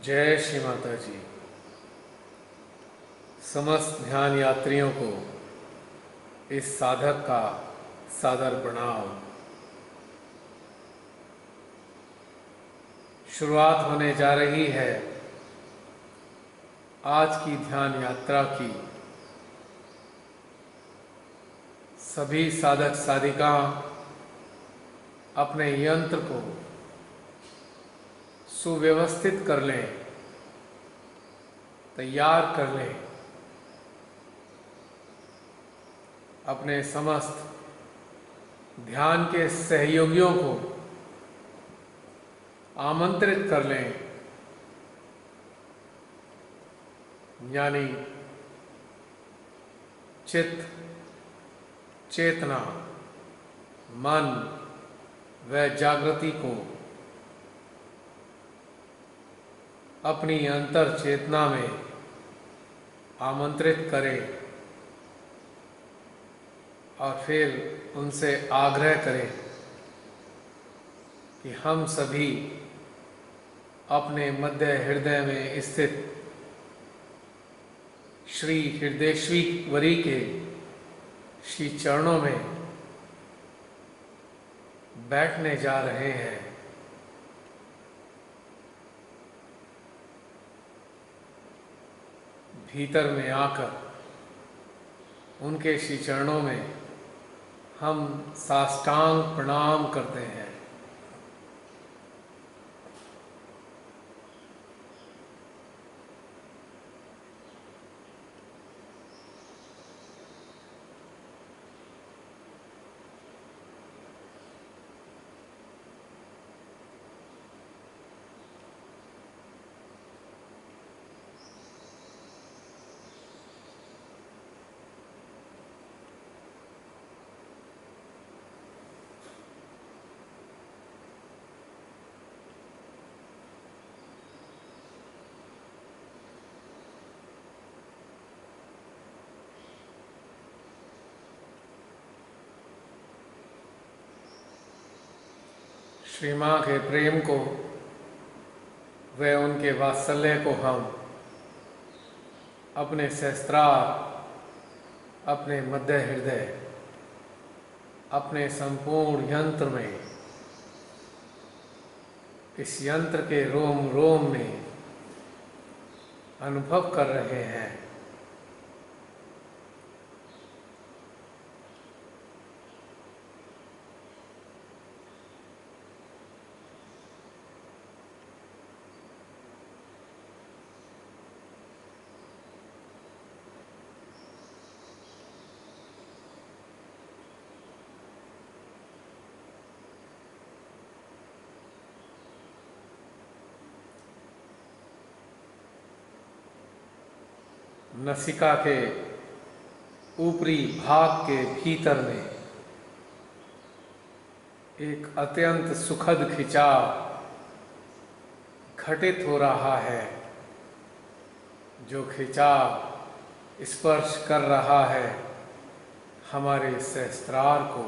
जय श्री माता जी। समस्त ध्यान यात्रियों को इस साधक का सादर प्रणाम। शुरुआत होने जा रही है आज की ध्यान यात्रा की। सभी साधक साधिका अपने यंत्र को सुव्यवस्थित कर लें, तैयार कर लें। अपने समस्त ध्यान के सहयोगियों को आमंत्रित कर लें, यानी चित्त, चेतना, मन व जागृति को अपनी अंतर चेतना में आमंत्रित करें और फिर उनसे आग्रह करें कि हम सभी अपने मध्य हृदय में स्थित श्री हृदयेश्वरी के श्री चरणों में बैठने जा रहे हैं। भीतर में आकर उनके श्री चरणों में हम साष्टांग प्रणाम करते हैं। श्री माँ के प्रेम को व उनके वात्सल्य को हम अपने सहस्त्रार, अपने मध्य हृदय, अपने संपूर्ण यंत्र में, इस यंत्र के रोम रोम में अनुभव कर रहे हैं। नसिका के ऊपरी भाग के भीतर में एक अत्यंत सुखद खिंचाव घटित हो रहा है, जो खिंचाव स्पर्श कर रहा है हमारे सहस्त्रार को।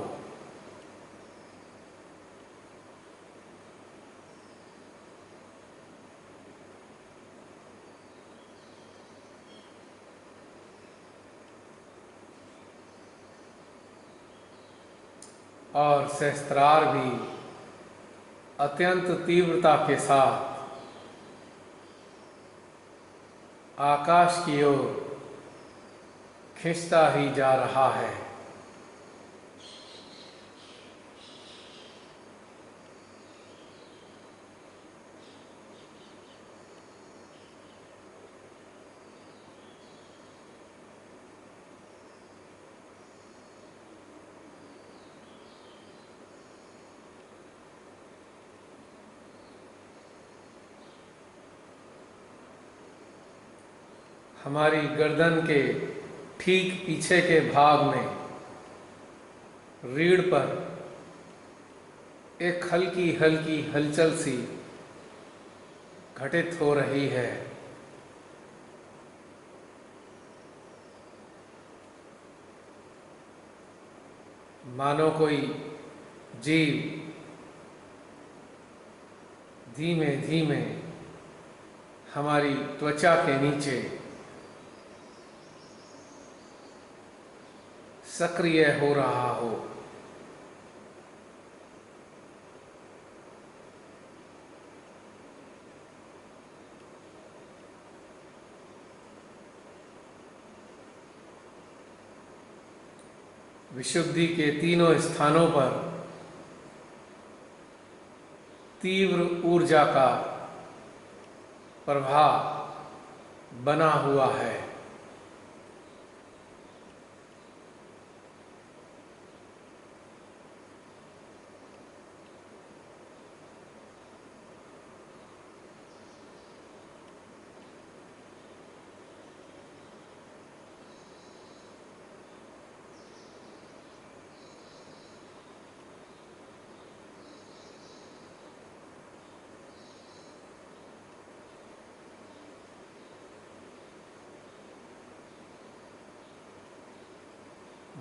और सहस्त्रार भी अत्यंत तीव्रता के साथ आकाश की ओर खिंचता ही जा रहा है। हमारी गर्दन के ठीक पीछे के भाग में रीढ़ पर एक हल्की हल्की हलचल सी घटित हो रही है। मानो कोई जीव धीमे धीमे हमारी त्वचा के नीचे सक्रिय हो रहा हो। विशुद्धि के तीनों स्थानों पर तीव्र ऊर्जा का प्रभाव बना हुआ है।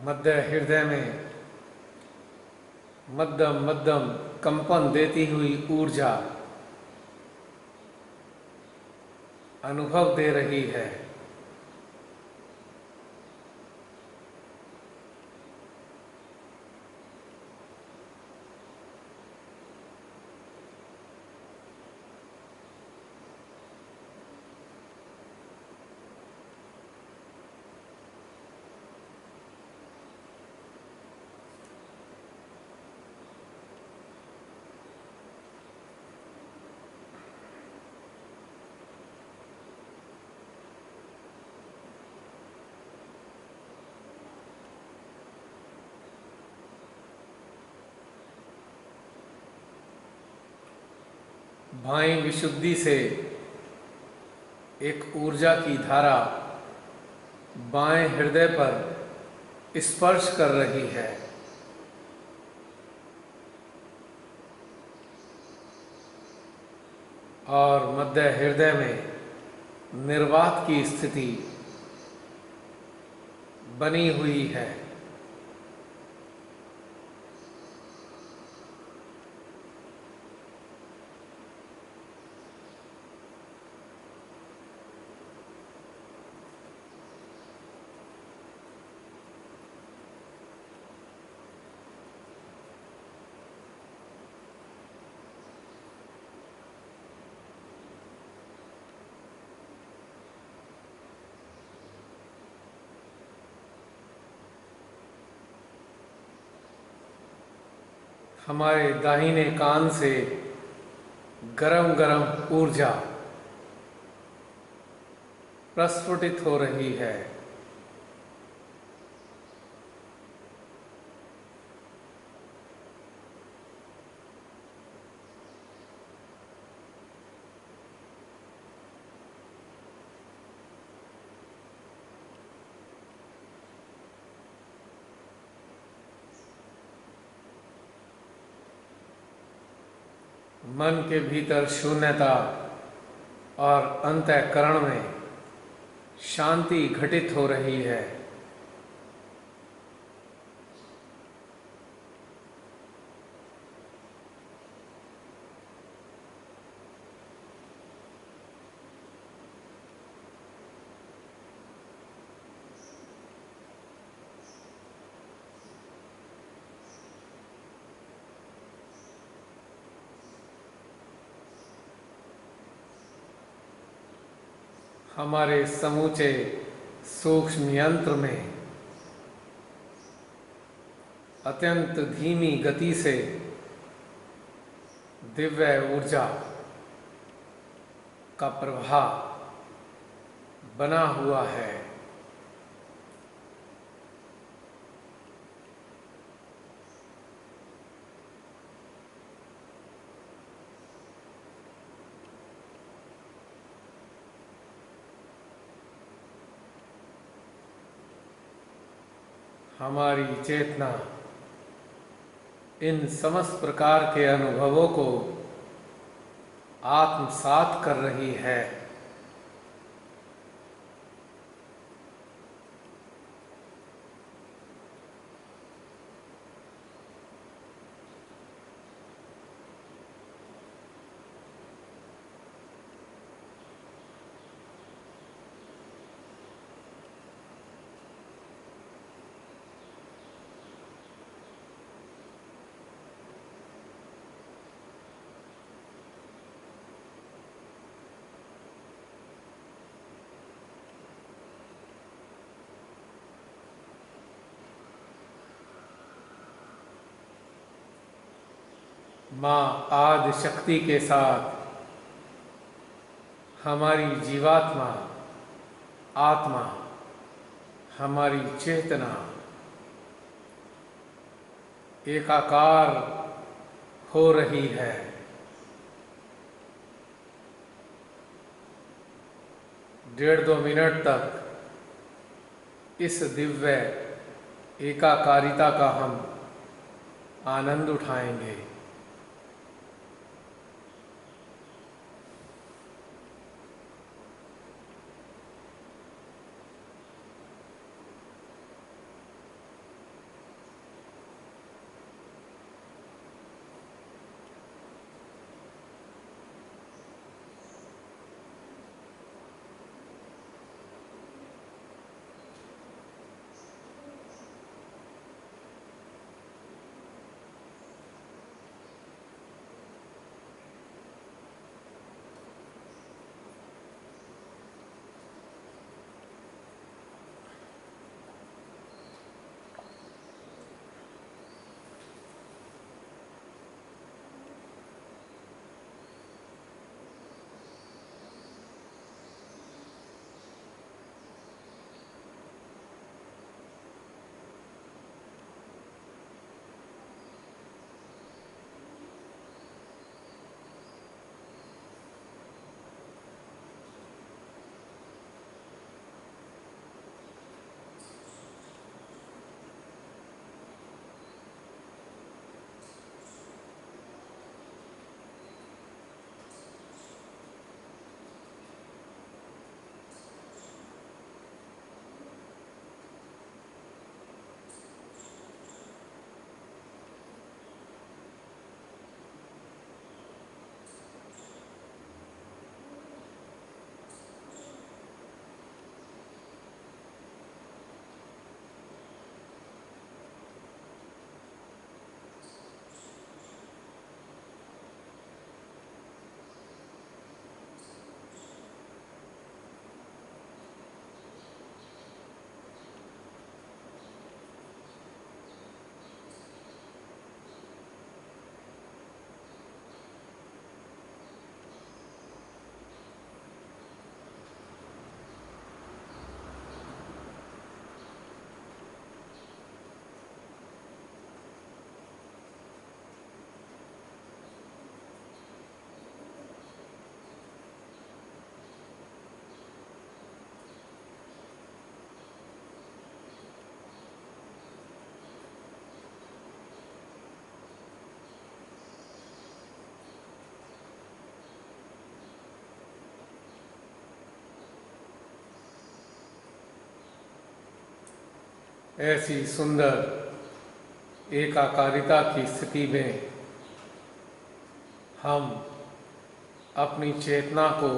मध्य हृदय में मध्यम मध्यम कंपन देती हुई ऊर्जा अनुभव दे रही है। बाएं विशुद्धि से एक ऊर्जा की धारा बाएं हृदय पर स्पर्श कर रही है। और मध्य हृदय में निर्वात की स्थिति बनी हुई है। हमारे दाहिने कान से गरम गरम ऊर्जा प्रस्फुटित हो रही है। मन के भीतर शून्यता और अंतःकरण में शांति घटित हो रही है। हमारे समूचे सूक्ष्म यंत्र में अत्यंत धीमी गति से दिव्य ऊर्जा का प्रभाव बना हुआ है। हमारी चेतना इन समस्त प्रकार के अनुभवों को आत्मसात कर रही है। माँ आदि शक्ति के साथ हमारी जीवात्मा, आत्मा, हमारी चेतना एकाकार हो रही है। डेढ़ दो मिनट तक इस दिव्य एकाकारिता का हम आनंद उठाएंगे। ऐसी सुंदर एकाकारिता की स्थिति में हम अपनी चेतना को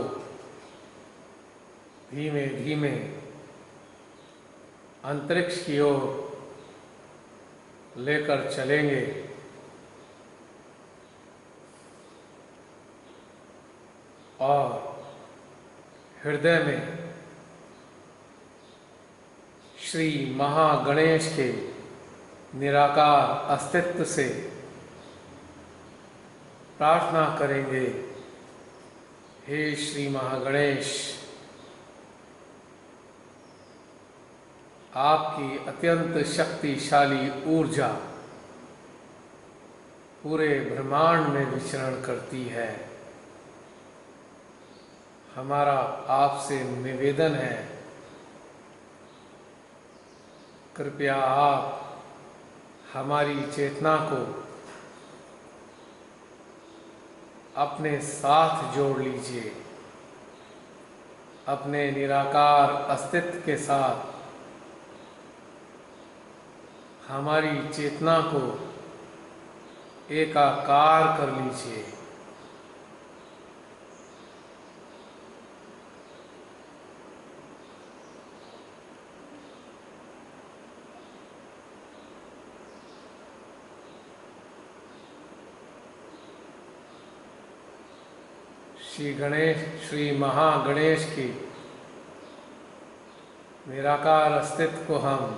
धीमे धीमे अंतरिक्ष की ओर लेकर चलेंगे और हृदय में श्री महागणेश के निराकार अस्तित्व से प्रार्थना करेंगे। हे श्री महागणेश, आपकी अत्यंत शक्तिशाली ऊर्जा पूरे ब्रह्मांड में विचरण करती है। हमारा आपसे निवेदन है, कृपया आप हमारी चेतना को अपने साथ जोड़ लीजिए, अपने निराकार अस्तित्व के साथ हमारी चेतना को एकाकार कर लीजिए। श्री महागणेश की निराकार अस्तित्व को हम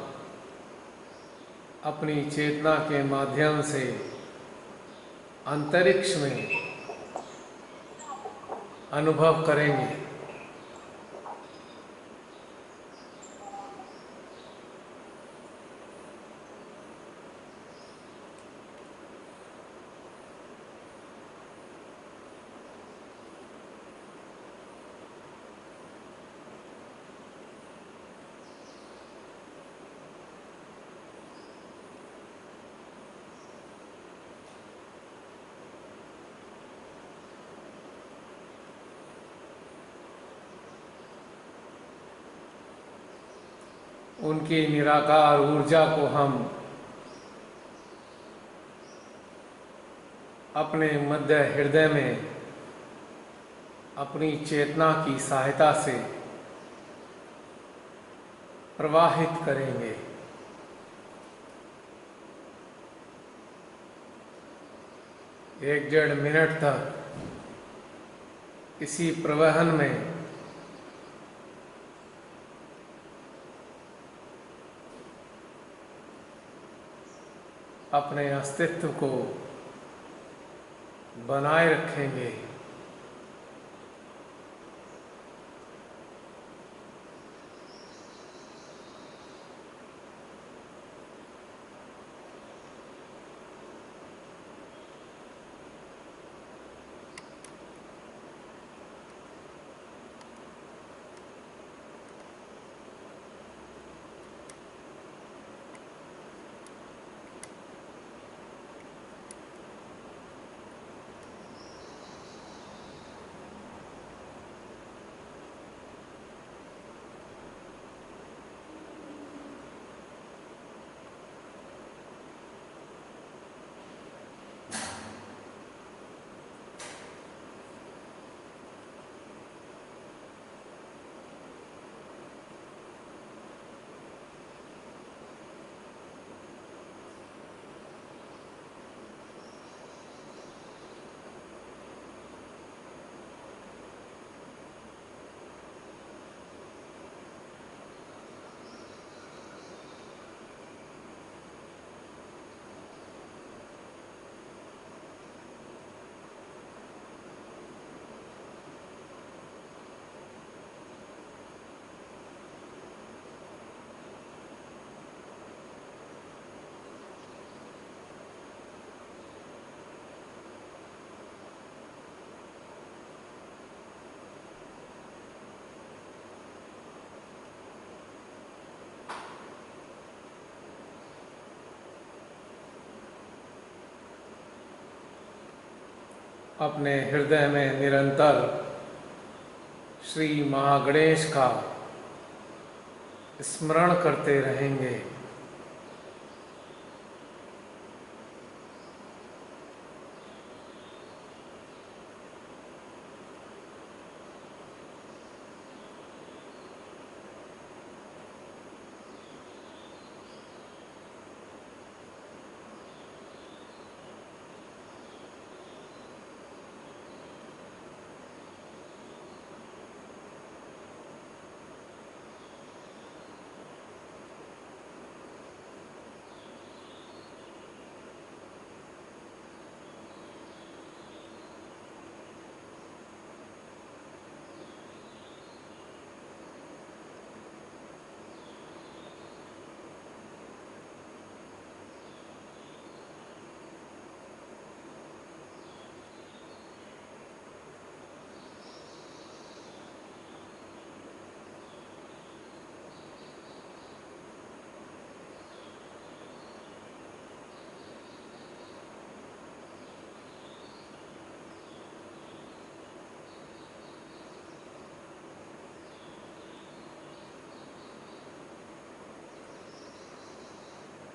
अपनी चेतना के माध्यम से अंतरिक्ष में अनुभव करेंगे। उनकी निराकार ऊर्जा को हम अपने मध्य हृदय में अपनी चेतना की सहायता से प्रवाहित करेंगे। एक 1.5 मिनट तक इसी प्रवहन में अपने अस्तित्व को बनाए रखेंगे। अपने हृदय में निरंतर श्री महागणेश का स्मरण करते रहेंगे।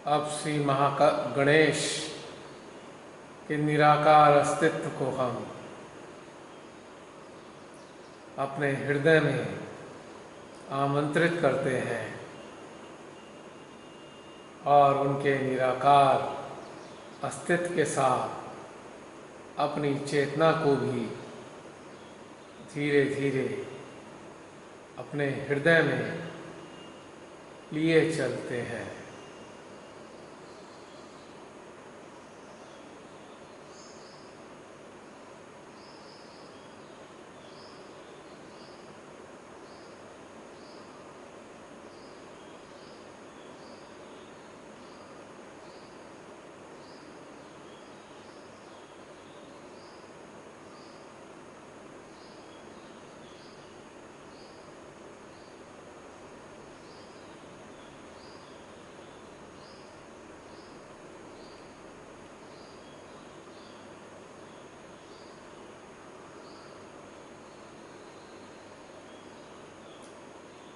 अब श्री महागणेश के निराकार अस्तित्व को हम अपने हृदय में आमंत्रित करते हैं और उनके निराकार अस्तित्व के साथ अपनी चेतना को भी धीरे धीरे अपने हृदय में लिए चलते हैं।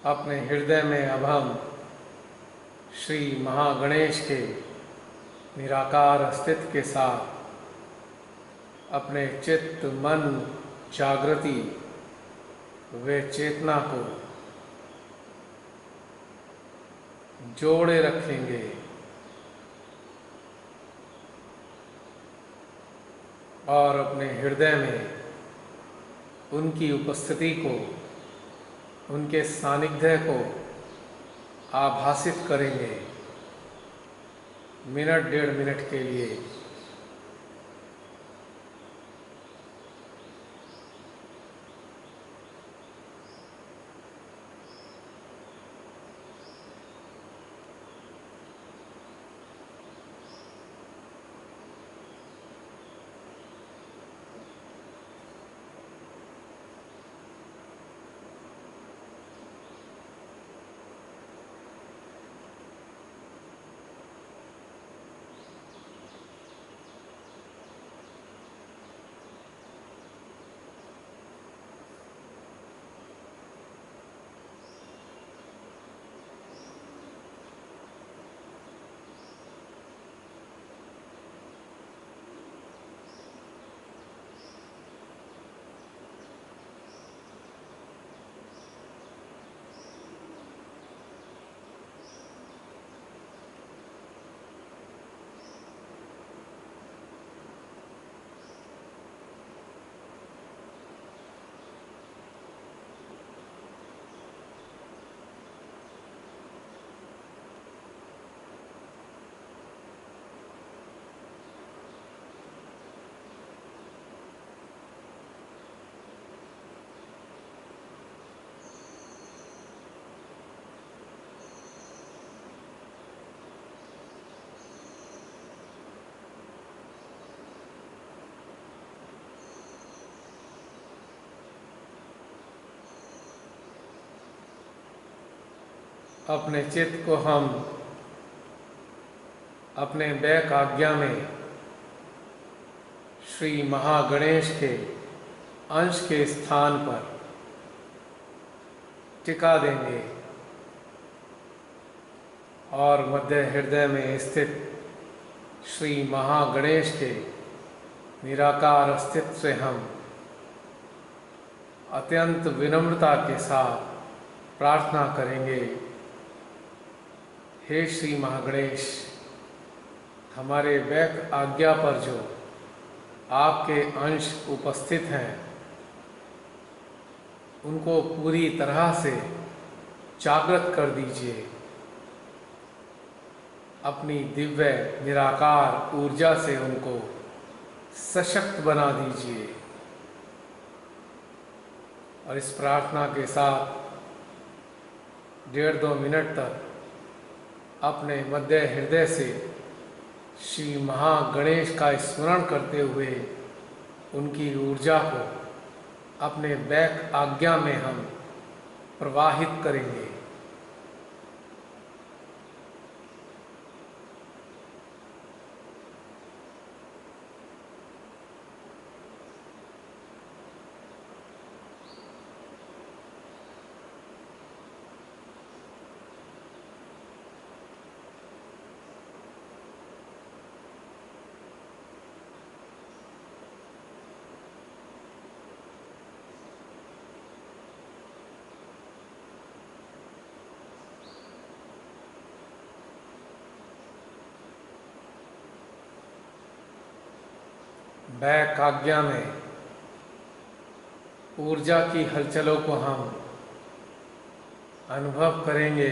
अपने हृदय में अब हम श्री महागणेश के निराकार अस्तित्व के साथ अपने चित्त, मन, जागृति व चेतना को जोड़े रखेंगे और अपने हृदय में उनकी उपस्थिति को, उनके सानिध्य को आभासित करेंगे मिनट, 1.5 मिनट के लिए। अपने चित्त को हम अपने बैक आज्ञा में श्री महागणेश के अंश के स्थान पर टिका देंगे और मध्य हृदय में स्थित श्री महागणेश के निराकार अस्तित्व से हम अत्यंत विनम्रता के साथ प्रार्थना करेंगे। हे श्री महागणेश, हमारे बैक आज्ञा पर जो आपके अंश उपस्थित हैं उनको पूरी तरह से जागृत कर दीजिए। अपनी दिव्य निराकार ऊर्जा से उनको सशक्त बना दीजिए। और इस प्रार्थना के साथ 1.5-2 मिनट तक अपने मध्य हृदय से श्री महागणेश का स्मरण करते हुए उनकी ऊर्जा को अपने बैक आज्ञा में हम प्रवाहित करेंगे। बैक आज्ञा में ऊर्जा की हलचलों को हम अनुभव करेंगे।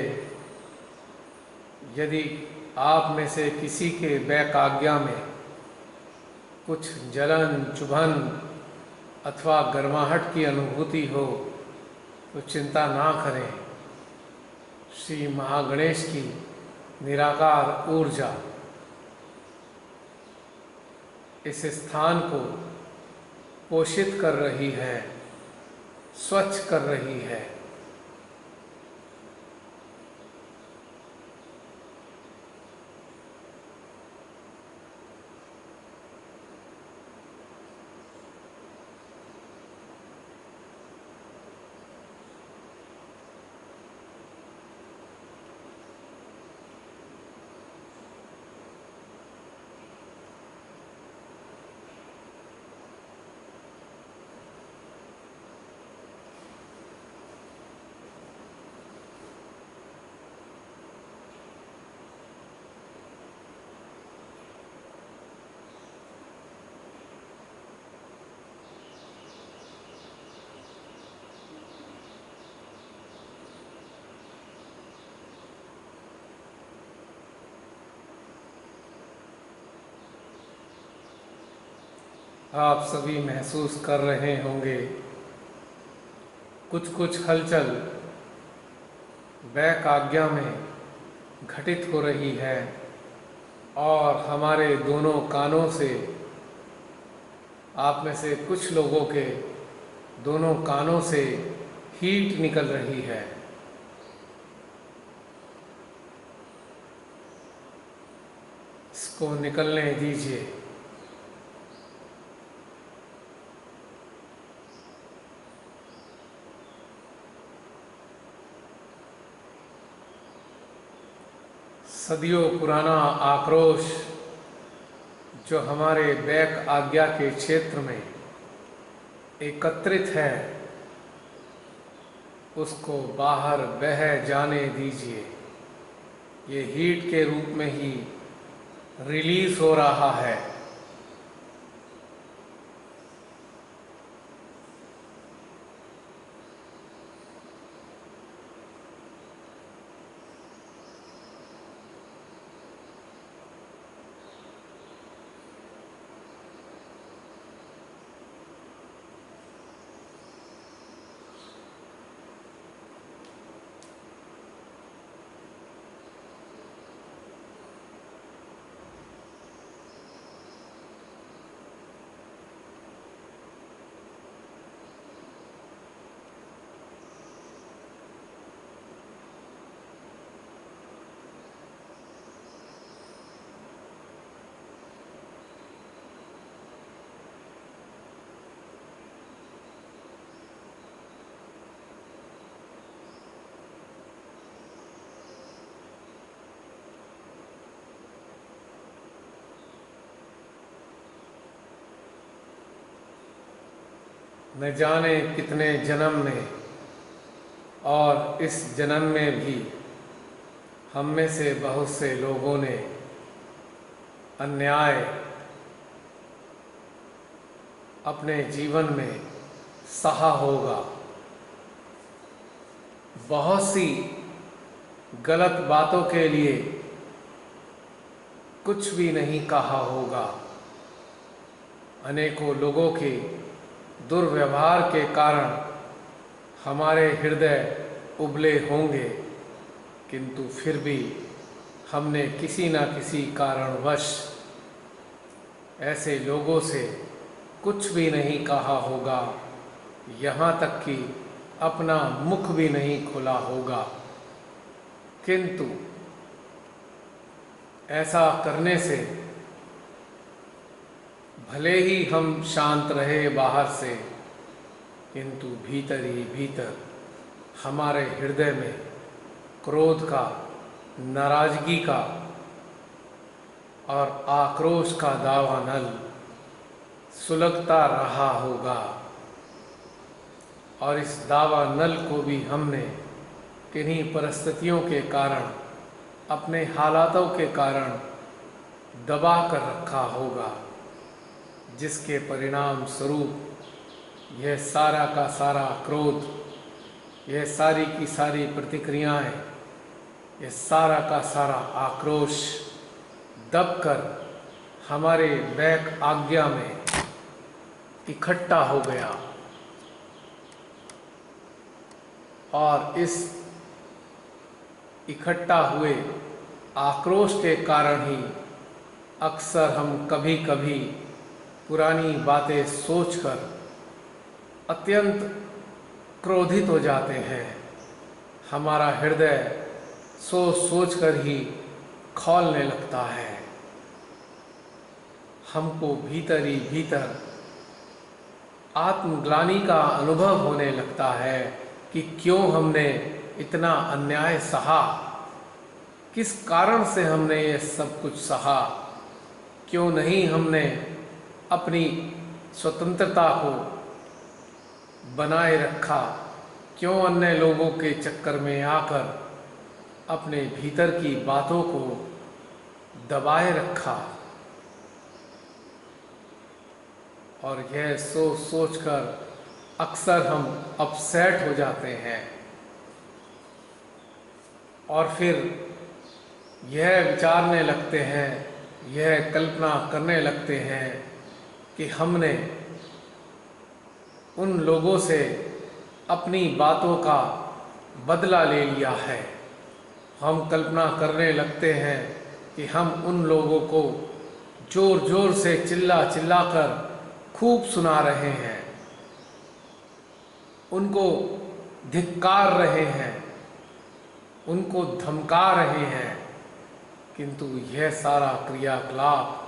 यदि आप में से किसी के बैक आज्ञा में कुछ जलन, चुभन अथवा गर्माहट की अनुभूति हो तो चिंता ना करें। श्री महागणेश की निराकार ऊर्जा इस स्थान को पोषित कर रही है, स्वच्छ कर रही है। आप सभी महसूस कर रहे होंगे कुछ कुछ हलचल बैक आज्ञा में घटित हो रही है और हमारे दोनों कानों से, आप में से कुछ लोगों के दोनों कानों से हीट निकल रही है। इसको निकलने दीजिए। सदियों पुराना आक्रोश जो हमारे बैक आज्ञा के क्षेत्र में एकत्रित है, उसको बाहर बह जाने दीजिए। ये हीट के रूप में ही रिलीज हो रहा है। न जाने कितने जन्म में और इस जन्म में भी हम में से बहुत से लोगों ने अन्याय अपने जीवन में सहा होगा। बहुत सी गलत बातों के लिए कुछ भी नहीं कहा होगा। अनेकों लोगों के दुर्व्यवहार के कारण हमारे हृदय उबले होंगे, किंतु फिर भी हमने किसी न किसी कारणवश ऐसे लोगों से कुछ भी नहीं कहा होगा, यहाँ तक कि अपना मुख भी नहीं खोला होगा। किंतु ऐसा करने से भले ही हम शांत रहे बाहर से, किंतु भीतर ही भीतर हमारे हृदय में क्रोध का, नाराजगी का और आक्रोश का दावानल सुलगता रहा होगा। और इस दावानल को भी हमने किन्हीं परिस्थितियों के कारण, अपने हालातों के कारण दबा कर रखा होगा, जिसके परिणाम स्वरूप यह सारा का सारा क्रोध, यह सारी की सारी प्रतिक्रियाएं, यह सारा का सारा आक्रोश दबकर हमारे बैक आज्ञा में इकट्ठा हो गया। और इस इकट्ठा हुए आक्रोश के कारण ही अक्सर हम कभी कभी पुरानी बातें सोचकर अत्यंत क्रोधित हो जाते हैं। हमारा हृदय सोच सोचकर ही खौलने लगता है। हमको भीतर ही भीतर आत्मग्लानि का अनुभव होने लगता है कि क्यों हमने इतना अन्याय सहा, किस कारण से हमने ये सब कुछ सहा, क्यों नहीं हमने अपनी स्वतंत्रता को बनाए रखा, क्यों अन्य लोगों के चक्कर में आकर अपने भीतर की बातों को दबाए रखा। और यह सोच सोचकर अक्सर हम अपसेट हो जाते हैं और फिर यह विचारने लगते हैं, यह कल्पना करने लगते हैं कि हमने उन लोगों से अपनी बातों का बदला ले लिया है। हम कल्पना करने लगते हैं कि हम उन लोगों को जोर जोर से चिल्ला चिल्ला कर खूब सुना रहे हैं, उनको धिक्कार रहे हैं, उनको धमका रहे हैं, किंतु यह सारा क्रियाकलाप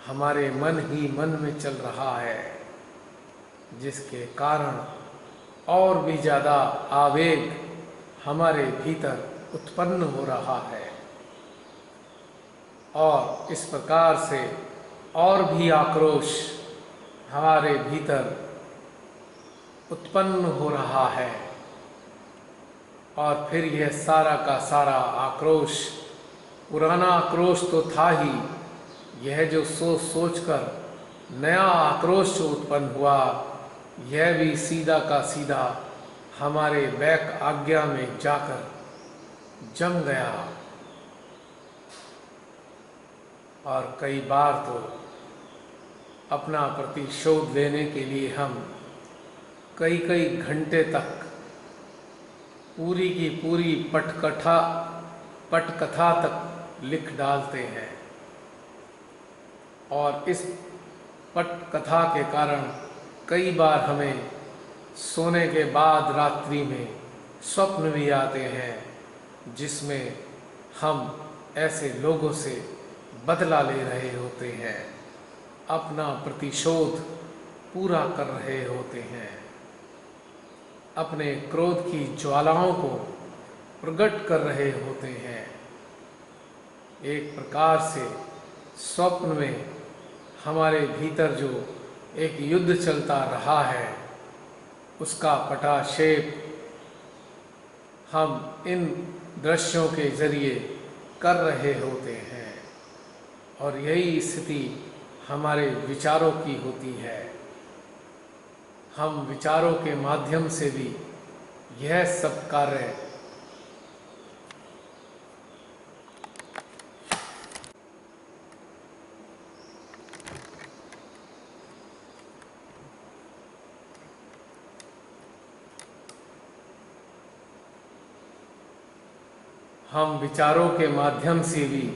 हमारे मन ही मन में चल रहा है, जिसके कारण और भी ज़्यादा आवेग हमारे भीतर उत्पन्न हो रहा है और इस प्रकार से और भी आक्रोश हमारे भीतर उत्पन्न हो रहा है। और फिर यह सारा का सारा आक्रोश, पुराना आक्रोश तो था ही, यह जो सोच सोच कर नया आक्रोश जो उत्पन्न हुआ, यह भी सीधा का सीधा हमारे बैक आज्ञा में जाकर जम गया। और कई बार तो अपना प्रतिशोध लेने के लिए हम कई कई घंटे तक पूरी की पूरी पटकथा तक लिख डालते हैं और इस पटकथा के कारण कई बार हमें सोने के बाद रात्रि में स्वप्न भी आते हैं, जिसमें हम ऐसे लोगों से बदला ले रहे होते हैं, अपना प्रतिशोध पूरा कर रहे होते हैं, अपने क्रोध की ज्वालाओं को प्रकट कर रहे होते हैं। एक प्रकार से स्वप्न में हमारे भीतर जो एक युद्ध चलता रहा है, उसका पटाक्षेप हम इन दृश्यों के जरिए कर रहे होते हैं और यही स्थिति हमारे विचारों की होती है। हम विचारों के माध्यम से भी यह सब कार्य हम विचारों के माध्यम से भी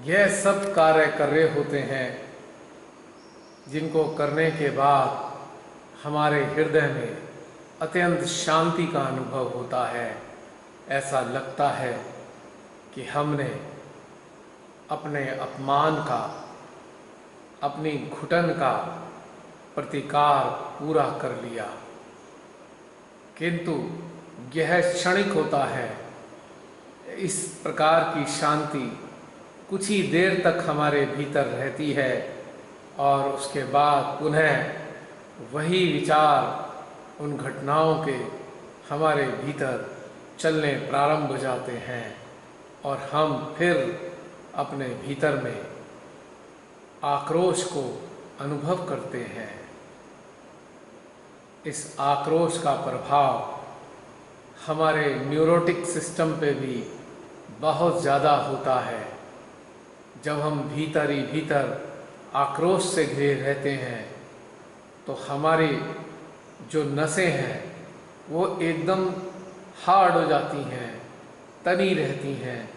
यह सब कार्य कर रहे होते हैं, जिनको करने के बाद हमारे हृदय में अत्यंत शांति का अनुभव होता है। ऐसा लगता है कि हमने अपने अपमान का, अपनी घुटन का प्रतिकार पूरा कर लिया, किंतु यह क्षणिक होता है। इस प्रकार की शांति कुछ ही देर तक हमारे भीतर रहती है और उसके बाद पुनः वही विचार उन घटनाओं के हमारे भीतर चलने प्रारंभ हो जाते हैं और हम फिर अपने भीतर में आक्रोश को अनुभव करते हैं। इस आक्रोश का प्रभाव हमारे न्यूरोटिक सिस्टम पे भी बहुत ज़्यादा होता है। जब हम भीतर ही भीतर आक्रोश से घिरे रहते हैं तो हमारी जो नसें हैं वो एकदम हार्ड हो जाती हैं, तनी रहती हैं,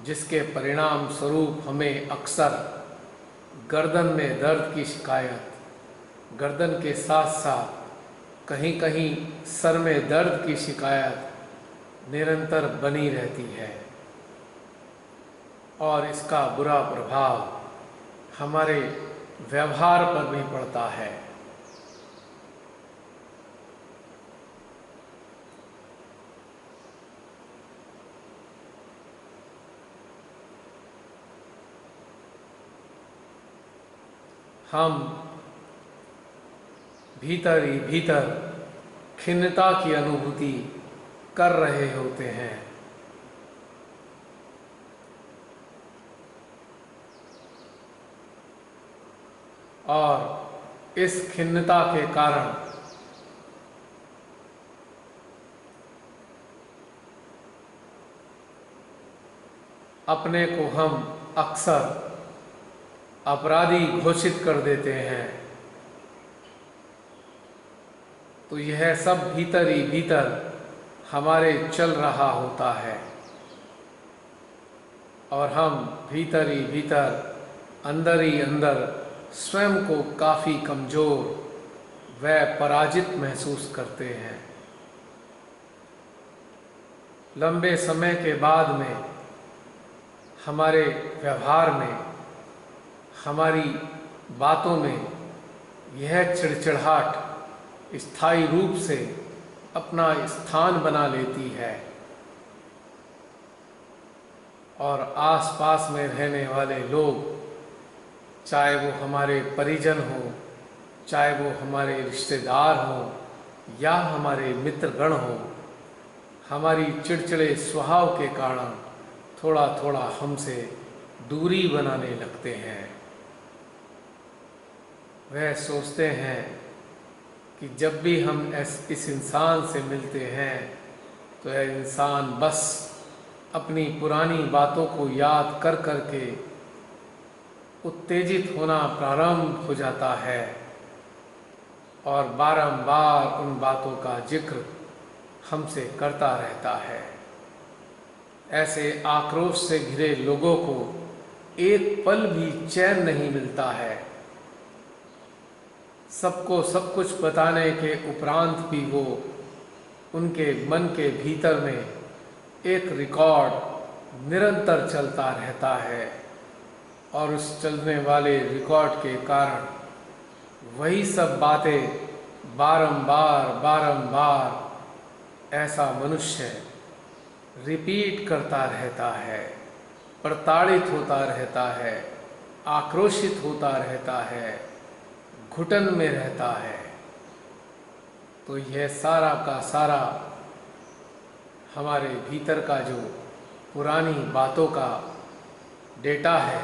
जिसके परिणाम स्वरूप हमें अक्सर गर्दन में दर्द की शिकायत, गर्दन के साथ साथ कहीं कहीं सर में दर्द की शिकायत निरंतर बनी रहती है और इसका बुरा प्रभाव हमारे व्यवहार पर भी पड़ता है। हम भीतर ही भीतर खिन्नता की अनुभूति कर रहे होते हैं और इस खिन्नता के कारण अपने को हम अक्सर अपराधी घोषित कर देते हैं तो यह सब भीतर ही भीतर हमारे चल रहा होता है और हम भीतर ही भीतर, अंदर ही अंदर स्वयं को काफ़ी कमज़ोर व पराजित महसूस करते हैं। लंबे समय के बाद में हमारे व्यवहार में, हमारी बातों में यह चिड़चिड़ाहट स्थायी रूप से अपना स्थान बना लेती है और आसपास में रहने वाले लोग, चाहे वो हमारे परिजन हो, चाहे वो हमारे रिश्तेदार हो या हमारे मित्रगण हो, हमारी चिड़चिड़े स्वभाव के कारण थोड़ा थोड़ा हमसे दूरी बनाने लगते हैं। वह सोचते हैं कि जब भी हम इस इंसान से मिलते हैं तो यह इंसान बस अपनी पुरानी बातों को याद कर कर के उत्तेजित होना प्रारंभ हो जाता है और बारंबार उन बातों का जिक्र हमसे करता रहता है। ऐसे आक्रोश से घिरे लोगों को एक पल भी चैन नहीं मिलता है। सबको सब कुछ बताने के उपरांत भी वो उनके मन के भीतर में एक रिकॉर्ड निरंतर चलता रहता है और उस चलने वाले रिकॉर्ड के कारण वही सब बातें बारंबार बारंबार ऐसा मनुष्य रिपीट करता रहता है, प्रताड़ित होता रहता है, आक्रोशित होता रहता है, घुटन में रहता है। तो यह सारा का सारा हमारे भीतर का जो पुरानी बातों का डेटा है,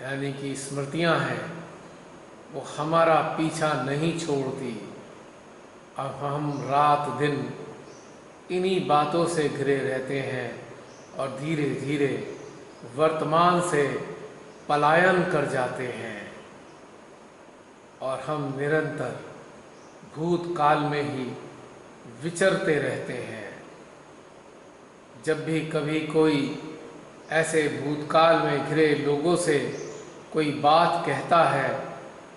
यानी कि स्मृतियां हैं, वो हमारा पीछा नहीं छोड़ती। अब हम रात दिन इन्हीं बातों से घिरे रहते हैं और धीरे धीरे वर्तमान से पलायन कर जाते हैं और हम निरंतर भूतकाल में ही विचरते रहते हैं। जब भी कभी कोई ऐसे भूतकाल में घिरे लोगों से कोई बात कहता है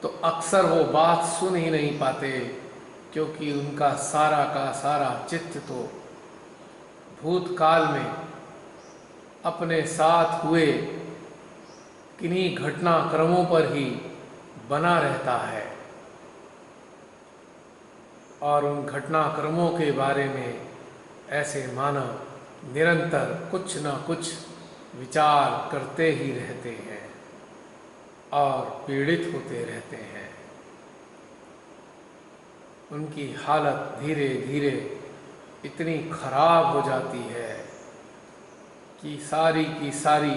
तो अक्सर वो बात सुन ही नहीं पाते, क्योंकि उनका सारा का सारा चित्त तो भूतकाल में अपने साथ हुए किन्हीं घटनाक्रमों पर ही बना रहता है और उन घटनाक्रमों के बारे में ऐसे मानव निरंतर कुछ न कुछ विचार करते ही रहते हैं और पीड़ित होते रहते हैं। उनकी हालत धीरे धीरे इतनी खराब हो जाती है कि सारी की सारी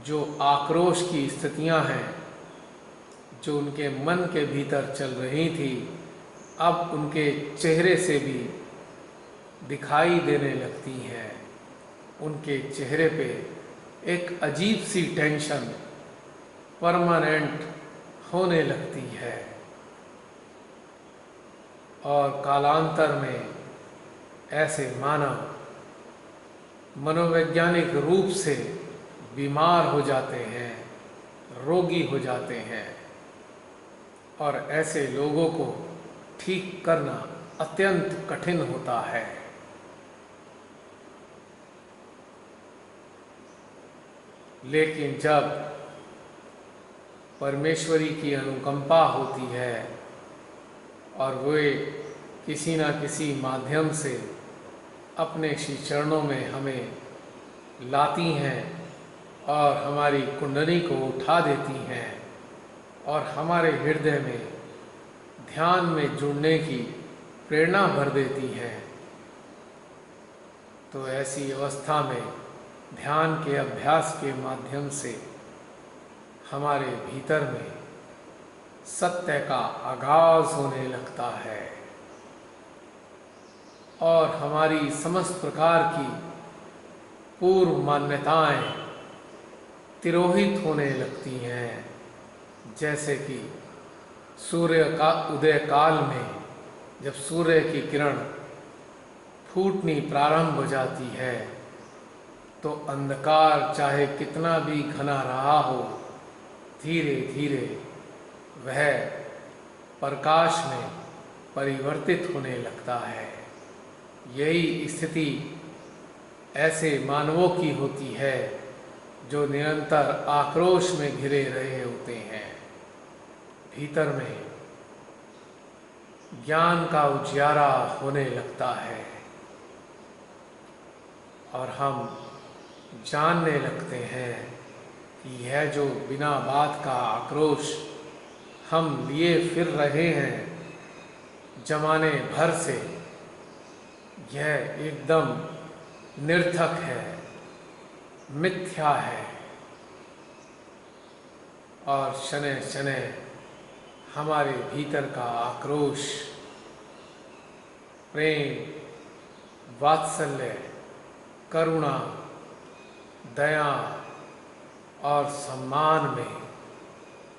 जो आक्रोश की स्थितियां हैं, जो उनके मन के भीतर चल रही थी, अब उनके चेहरे से भी दिखाई देने लगती हैं। उनके चेहरे पे एक अजीब सी टेंशन परमानेंट होने लगती है और कालांतर में ऐसे मानव मनोवैज्ञानिक रूप से बीमार हो जाते हैं, रोगी हो जाते हैं और ऐसे लोगों को ठीक करना अत्यंत कठिन होता है। लेकिन जब परमेश्वरी की अनुकंपा होती है और वे किसी न किसी माध्यम से अपने श्री चरणों में हमें लाती हैं और हमारी कुंडली को उठा देती हैं और हमारे हृदय में ध्यान में जुड़ने की प्रेरणा भर देती हैं, तो ऐसी अवस्था में ध्यान के अभ्यास के माध्यम से हमारे भीतर में सत्य का आगाज होने लगता है और हमारी समस्त प्रकार की पूर्व मान्यताएं तिरोहित होने लगती हैं। जैसे कि सूर्य का उदय काल में जब सूर्य की किरण फूटनी प्रारंभ हो जाती है तो अंधकार चाहे कितना भी घना रहा हो, धीरे धीरे वह प्रकाश में परिवर्तित होने लगता है। यही स्थिति ऐसे मानवों की होती है जो निरंतर आक्रोश में घिरे रहे होते हैं। भीतर में ज्ञान का उजियारा होने लगता है और हम जानने लगते हैं कि यह जो बिना बात का आक्रोश हम लिए फिर रहे हैं जमाने भर से, यह एकदम निर्थक है, मिथ्या है और शनै शनै हमारे भीतर का आक्रोश प्रेम, वात्सल्य, करुणा, दया और सम्मान में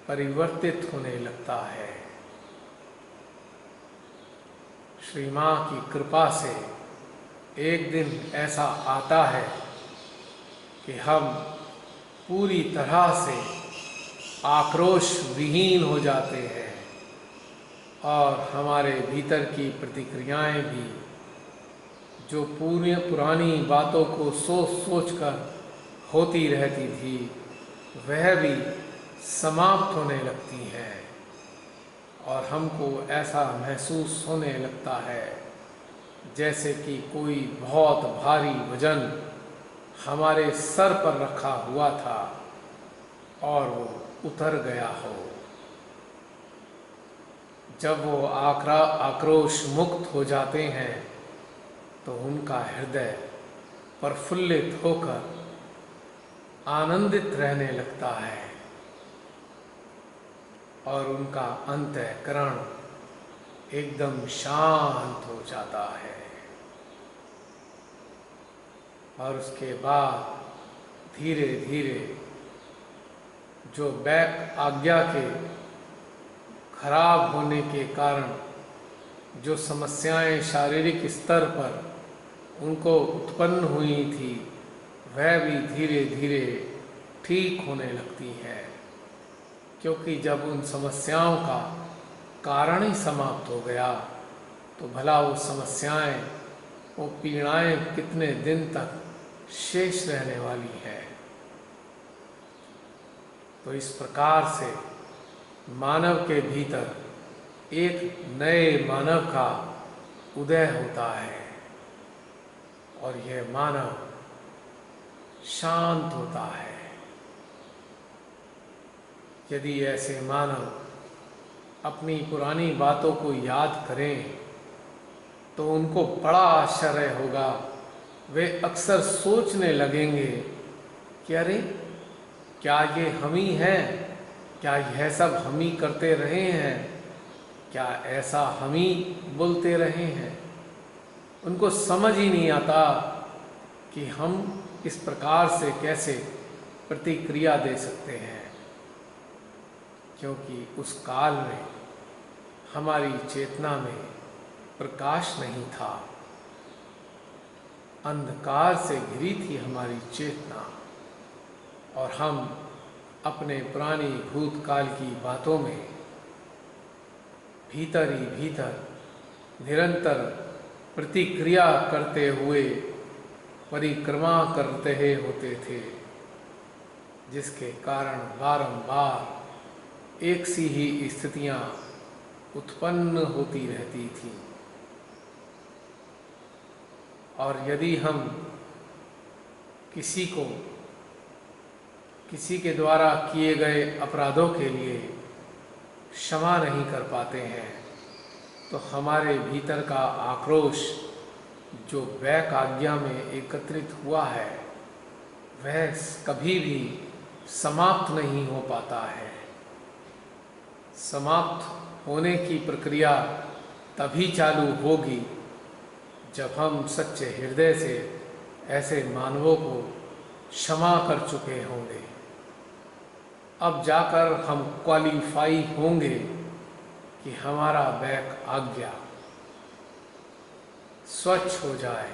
परिवर्तित होने लगता है। श्री माँ की कृपा से एक दिन ऐसा आता है कि हम पूरी तरह से आक्रोश विहीन हो जाते हैं और हमारे भीतर की प्रतिक्रियाएं भी जो पुरानी बातों को सोच सोच कर होती रहती थी, वह भी समाप्त होने लगती हैं और हमको ऐसा महसूस होने लगता है जैसे कि कोई बहुत भारी वजन हमारे सर पर रखा हुआ था और वो उतर गया हो। जब वो आक्रोश मुक्त हो जाते हैं तो उनका हृदय प्रफुल्लित होकर आनंदित रहने लगता है और उनका अंतःकरण एकदम शांत हो जाता है। और उसके बाद धीरे धीरे जो बैक आज्ञा के खराब होने के कारण जो समस्याएं शारीरिक स्तर पर उनको उत्पन्न हुई थी, वह भी धीरे धीरे ठीक होने लगती है, क्योंकि जब उन समस्याओं का कारण ही समाप्त हो गया तो भला वो समस्याएं, वो पीड़ाएं कितने दिन तक शेष रहने वाली है। तो इस प्रकार से मानव के भीतर एक नए मानव का उदय होता है और यह मानव शांत होता है। यदि ऐसे मानव अपनी पुरानी बातों को याद करें तो उनको बड़ा आश्चर्य होगा। वे अक्सर सोचने लगेंगे कि अरे, क्या ये हम ही हैं? क्या यह सब हम ही करते रहे हैं? क्या ऐसा हम ही बोलते रहे हैं? उनको समझ ही नहीं आता कि हम इस प्रकार से कैसे प्रतिक्रिया दे सकते हैं, क्योंकि उस काल में हमारी चेतना में प्रकाश नहीं था, अंधकार से घिरी थी हमारी चेतना और हम अपने पुरानी भूतकाल की बातों में भीतर ही भीतर निरंतर प्रतिक्रिया करते हुए परिक्रमा करते होते थे, जिसके कारण बारंबार एक सी ही स्थितियां उत्पन्न होती रहती थी। और यदि हम किसी के द्वारा किए गए अपराधों के लिए क्षमा नहीं कर पाते हैं तो हमारे भीतर का आक्रोश जो वैक आज्ञा में एकत्रित हुआ है, वह कभी भी समाप्त नहीं हो पाता है। समाप्त होने की प्रक्रिया तभी चालू होगी जब हम सच्चे हृदय से ऐसे मानवों को क्षमा कर चुके होंगे। अब जाकर हम क्वालिफाई होंगे कि हमारा बैक आज्ञा स्वच्छ हो जाए।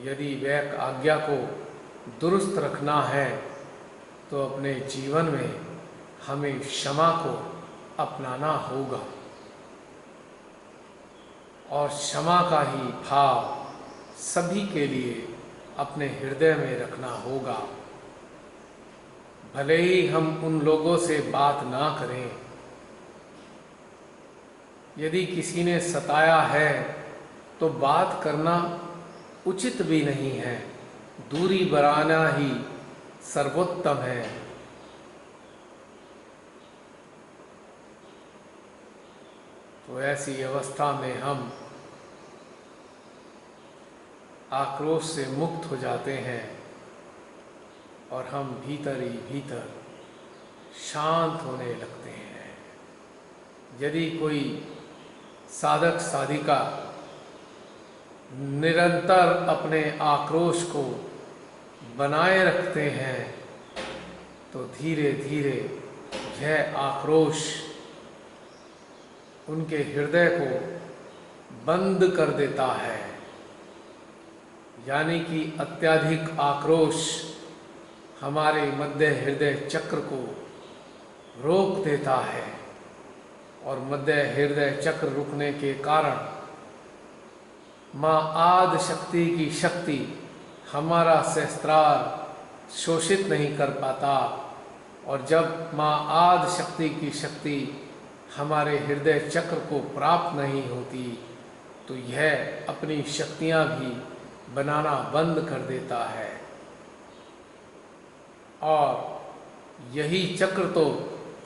यदि वैक आज्ञा को दुरुस्त रखना है तो अपने जीवन में हमें क्षमा को अपनाना होगा और क्षमा का ही भाव सभी के लिए अपने हृदय में रखना होगा। भले ही हम उन लोगों से बात ना करें, यदि किसी ने सताया है तो बात करना उचित भी नहीं है, दूरी बनाना ही सर्वोत्तम है। तो ऐसी अवस्था में हम आक्रोश से मुक्त हो जाते हैं और हम भीतर ही भीतर शांत होने लगते हैं। यदि कोई साधक साधिका निरंतर अपने आक्रोश को बनाए रखते हैं तो धीरे धीरे यह आक्रोश उनके हृदय को बंद कर देता है, यानी कि अत्यधिक आक्रोश हमारे मध्य हृदय चक्र को रोक देता है और मध्य हृदय चक्र रुकने के कारण माँ आदि शक्ति की शक्ति हमारा सहस्त्रार शोषित नहीं कर पाता और जब माँ आदि शक्ति की शक्ति हमारे हृदय चक्र को प्राप्त नहीं होती तो यह अपनी शक्तियाँ भी बनाना बंद कर देता है और यही चक्र तो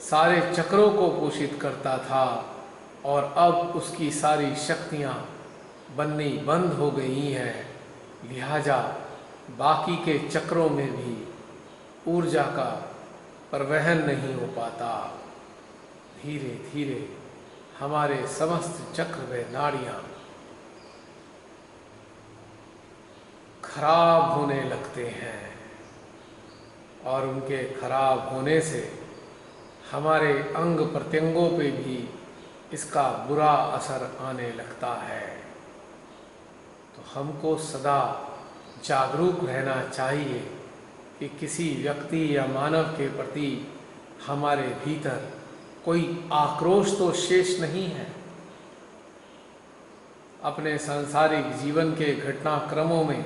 सारे चक्रों को पोषित करता था और अब उसकी सारी शक्तियाँ बननी बंद हो गई हैं। लिहाजा बाकी के चक्रों में भी ऊर्जा का परिवहन नहीं हो पाता। धीरे धीरे हमारे समस्त चक्र व नाड़ियाँ खराब होने लगते हैं और उनके खराब होने से हमारे अंग प्रत्यंगों पे भी इसका बुरा असर आने लगता है। तो हमको सदा जागरूक रहना चाहिए कि किसी व्यक्ति या मानव के प्रति हमारे भीतर कोई आक्रोश तो शेष नहीं है। अपने सांसारिक जीवन के घटनाक्रमों में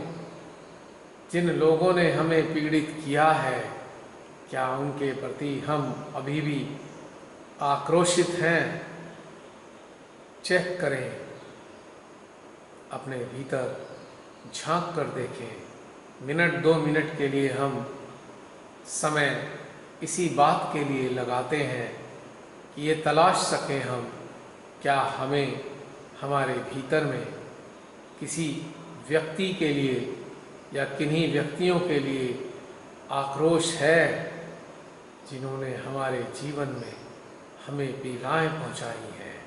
जिन लोगों ने हमें पीड़ित किया है, क्या उनके प्रति हम अभी भी आक्रोशित हैं? चेक करें, अपने भीतर झांक कर देखें। मिनट 2 मिनट के लिए हम समय इसी बात के लिए लगाते हैं कि ये तलाश सकें हम क्या हमें हमारे भीतर में किसी व्यक्ति के लिए या किन्हीं व्यक्तियों के लिए आक्रोश है जिन्होंने हमारे जीवन में हमें पीड़ाएं पहुंचाई हैं।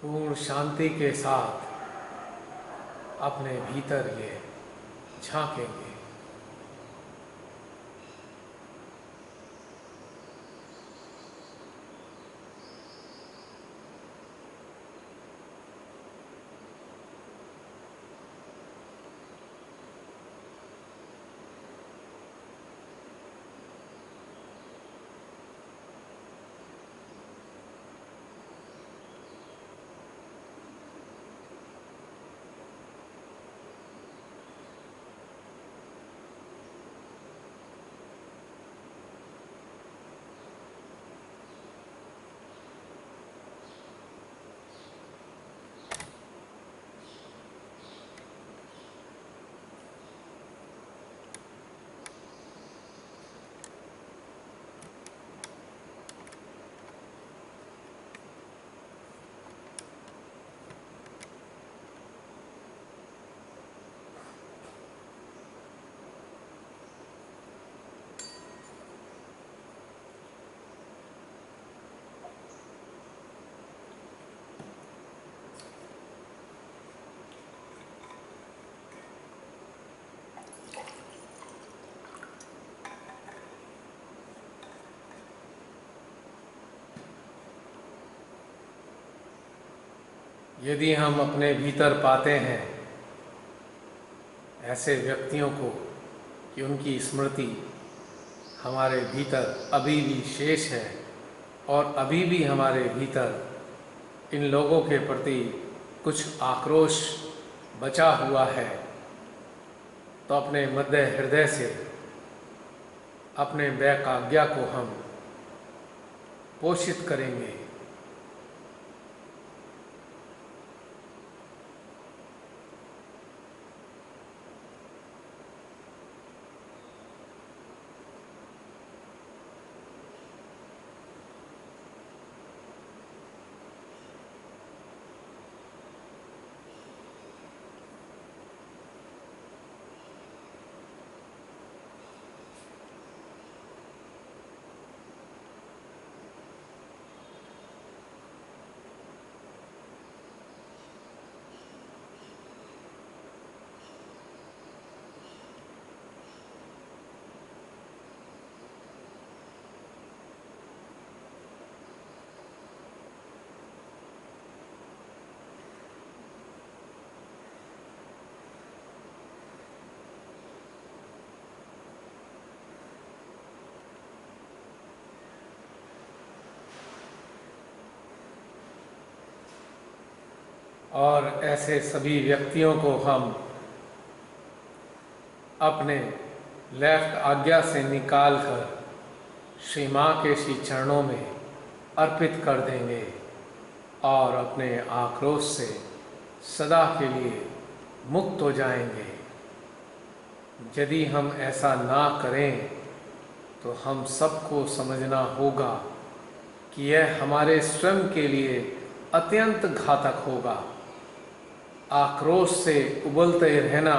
पूर्ण शांति के साथ अपने भीतर ये झांकेंगे। यदि हम अपने भीतर पाते हैं ऐसे व्यक्तियों को कि उनकी स्मृति हमारे भीतर अभी भी शेष है और अभी भी हमारे भीतर इन लोगों के प्रति कुछ आक्रोश बचा हुआ है, तो अपने मध्य हृदय से अपने वैकाज्ञा को हम पोषित करेंगे। और ऐसे सभी व्यक्तियों को हम अपने लेफ्ट आज्ञा से निकालकर श्री माँ के श्री चरणों में अर्पित कर देंगे और अपने आक्रोश से सदा के लिए मुक्त हो जाएंगे। यदि हम ऐसा ना करें तो हम सबको समझना होगा कि यह हमारे स्वयं के लिए अत्यंत घातक होगा। आक्रोश से उबलते रहना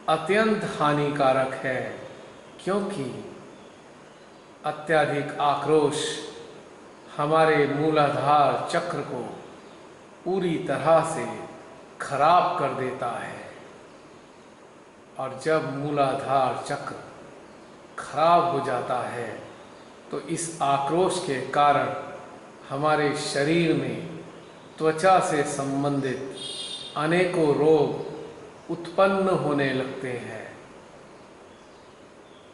अत्यंत हानिकारक है, क्योंकि अत्यधिक आक्रोश हमारे मूलाधार चक्र को पूरी तरह से खराब कर देता है। और जब मूलाधार चक्र खराब हो जाता है तो इस आक्रोश के कारण हमारे शरीर में त्वचा से संबंधित अनेकों रोग उत्पन्न होने लगते हैं।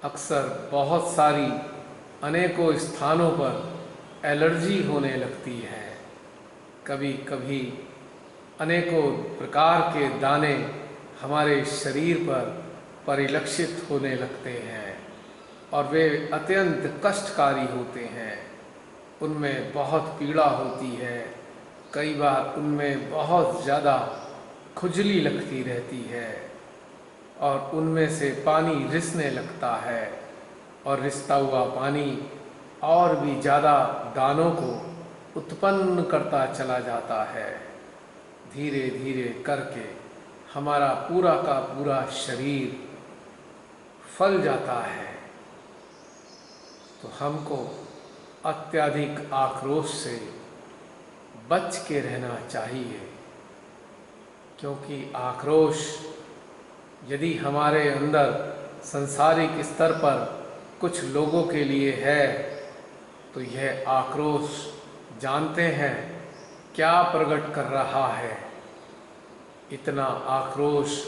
अक्सर बहुत सारी अनेकों स्थानों पर एलर्जी होने लगती है। कभी कभी अनेकों प्रकार के दाने हमारे शरीर पर परिलक्षित होने लगते हैं और वे अत्यंत कष्टकारी होते हैं। उनमें बहुत पीड़ा होती है, कई बार उनमें बहुत ज़्यादा खुजली लगती रहती है और उनमें से पानी रिसने लगता है और रिसता हुआ पानी और भी ज़्यादा दानों को उत्पन्न करता चला जाता है। धीरे धीरे करके हमारा पूरा का पूरा शरीर फल जाता है। तो हमको अत्यधिक आक्रोश से बच के रहना चाहिए, क्योंकि आक्रोश यदि हमारे अंदर सांसारिक स्तर पर कुछ लोगों के लिए है तो यह आक्रोश जानते हैं क्या प्रकट कर रहा है। इतना आक्रोश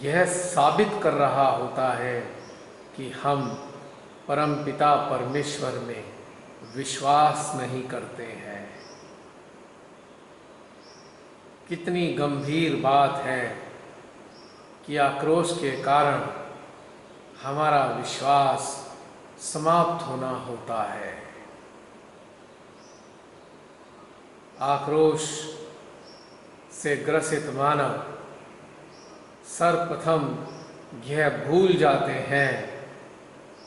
यह साबित कर रहा होता है कि हम परमपिता परमेश्वर में विश्वास नहीं करते हैं। कितनी गंभीर बात है कि आक्रोश के कारण हमारा विश्वास समाप्त होना होता है। आक्रोश से ग्रसित मानव सर्वप्रथम यह भूल जाते हैं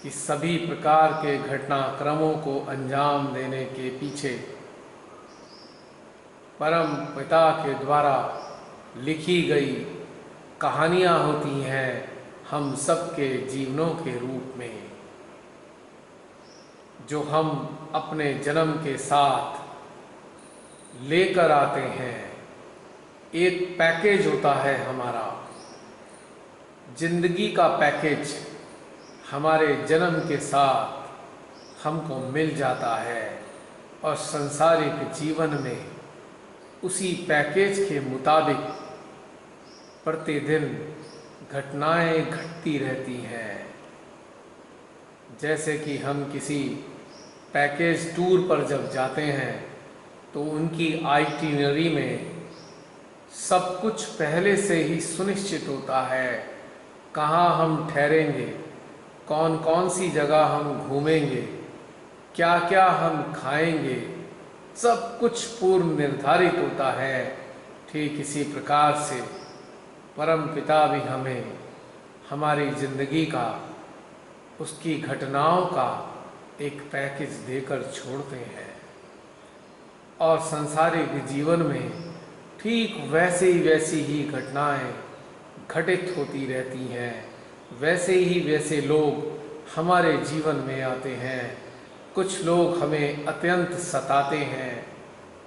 कि सभी प्रकार के घटनाक्रमों को अंजाम देने के पीछे परम पिता के द्वारा लिखी गई कहानियाँ होती हैं हम सबके जीवनों के रूप में, जो हम अपने जन्म के साथ लेकर आते हैं। एक पैकेज होता है हमारा, जिंदगी का पैकेज हमारे जन्म के साथ हमको मिल जाता है और संसारिक जीवन में उसी पैकेज के मुताबिक प्रतिदिन घटनाएं घटती रहती हैं। जैसे कि हम किसी पैकेज टूर पर जब जाते हैं तो उनकी आइटिनरी में सब कुछ पहले से ही सुनिश्चित होता है, कहाँ हम ठहरेंगे, कौन कौन सी जगह हम घूमेंगे, क्या क्या हम खाएंगे, सब कुछ पूर्व निर्धारित होता है। ठीक इसी प्रकार से परम पिता भी हमें हमारी जिंदगी का, उसकी घटनाओं का एक पैकेज देकर छोड़ते हैं। और सांसारिक जीवन में ठीक वैसी ही घटनाएं घटित होती रहती हैं। वैसे लोग हमारे जीवन में आते हैं। कुछ लोग हमें अत्यंत सताते हैं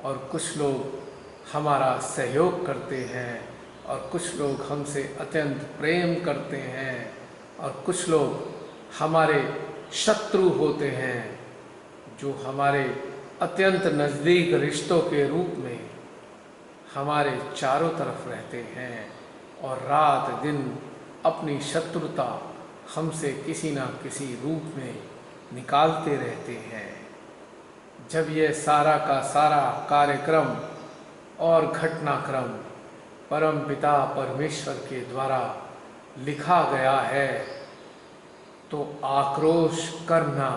और कुछ लोग हमारा सहयोग करते हैं और कुछ लोग हमसे अत्यंत प्रेम करते हैं और कुछ लोग हमारे शत्रु होते हैं, जो हमारे अत्यंत नज़दीक रिश्तों के रूप में हमारे चारों तरफ रहते हैं और रात दिन अपनी शत्रुता हमसे किसी ना किसी रूप में निकालते रहते हैं। जब यह सारा का सारा कार्यक्रम और घटनाक्रम परम पिता परमेश्वर के द्वारा लिखा गया है, तो आक्रोश करना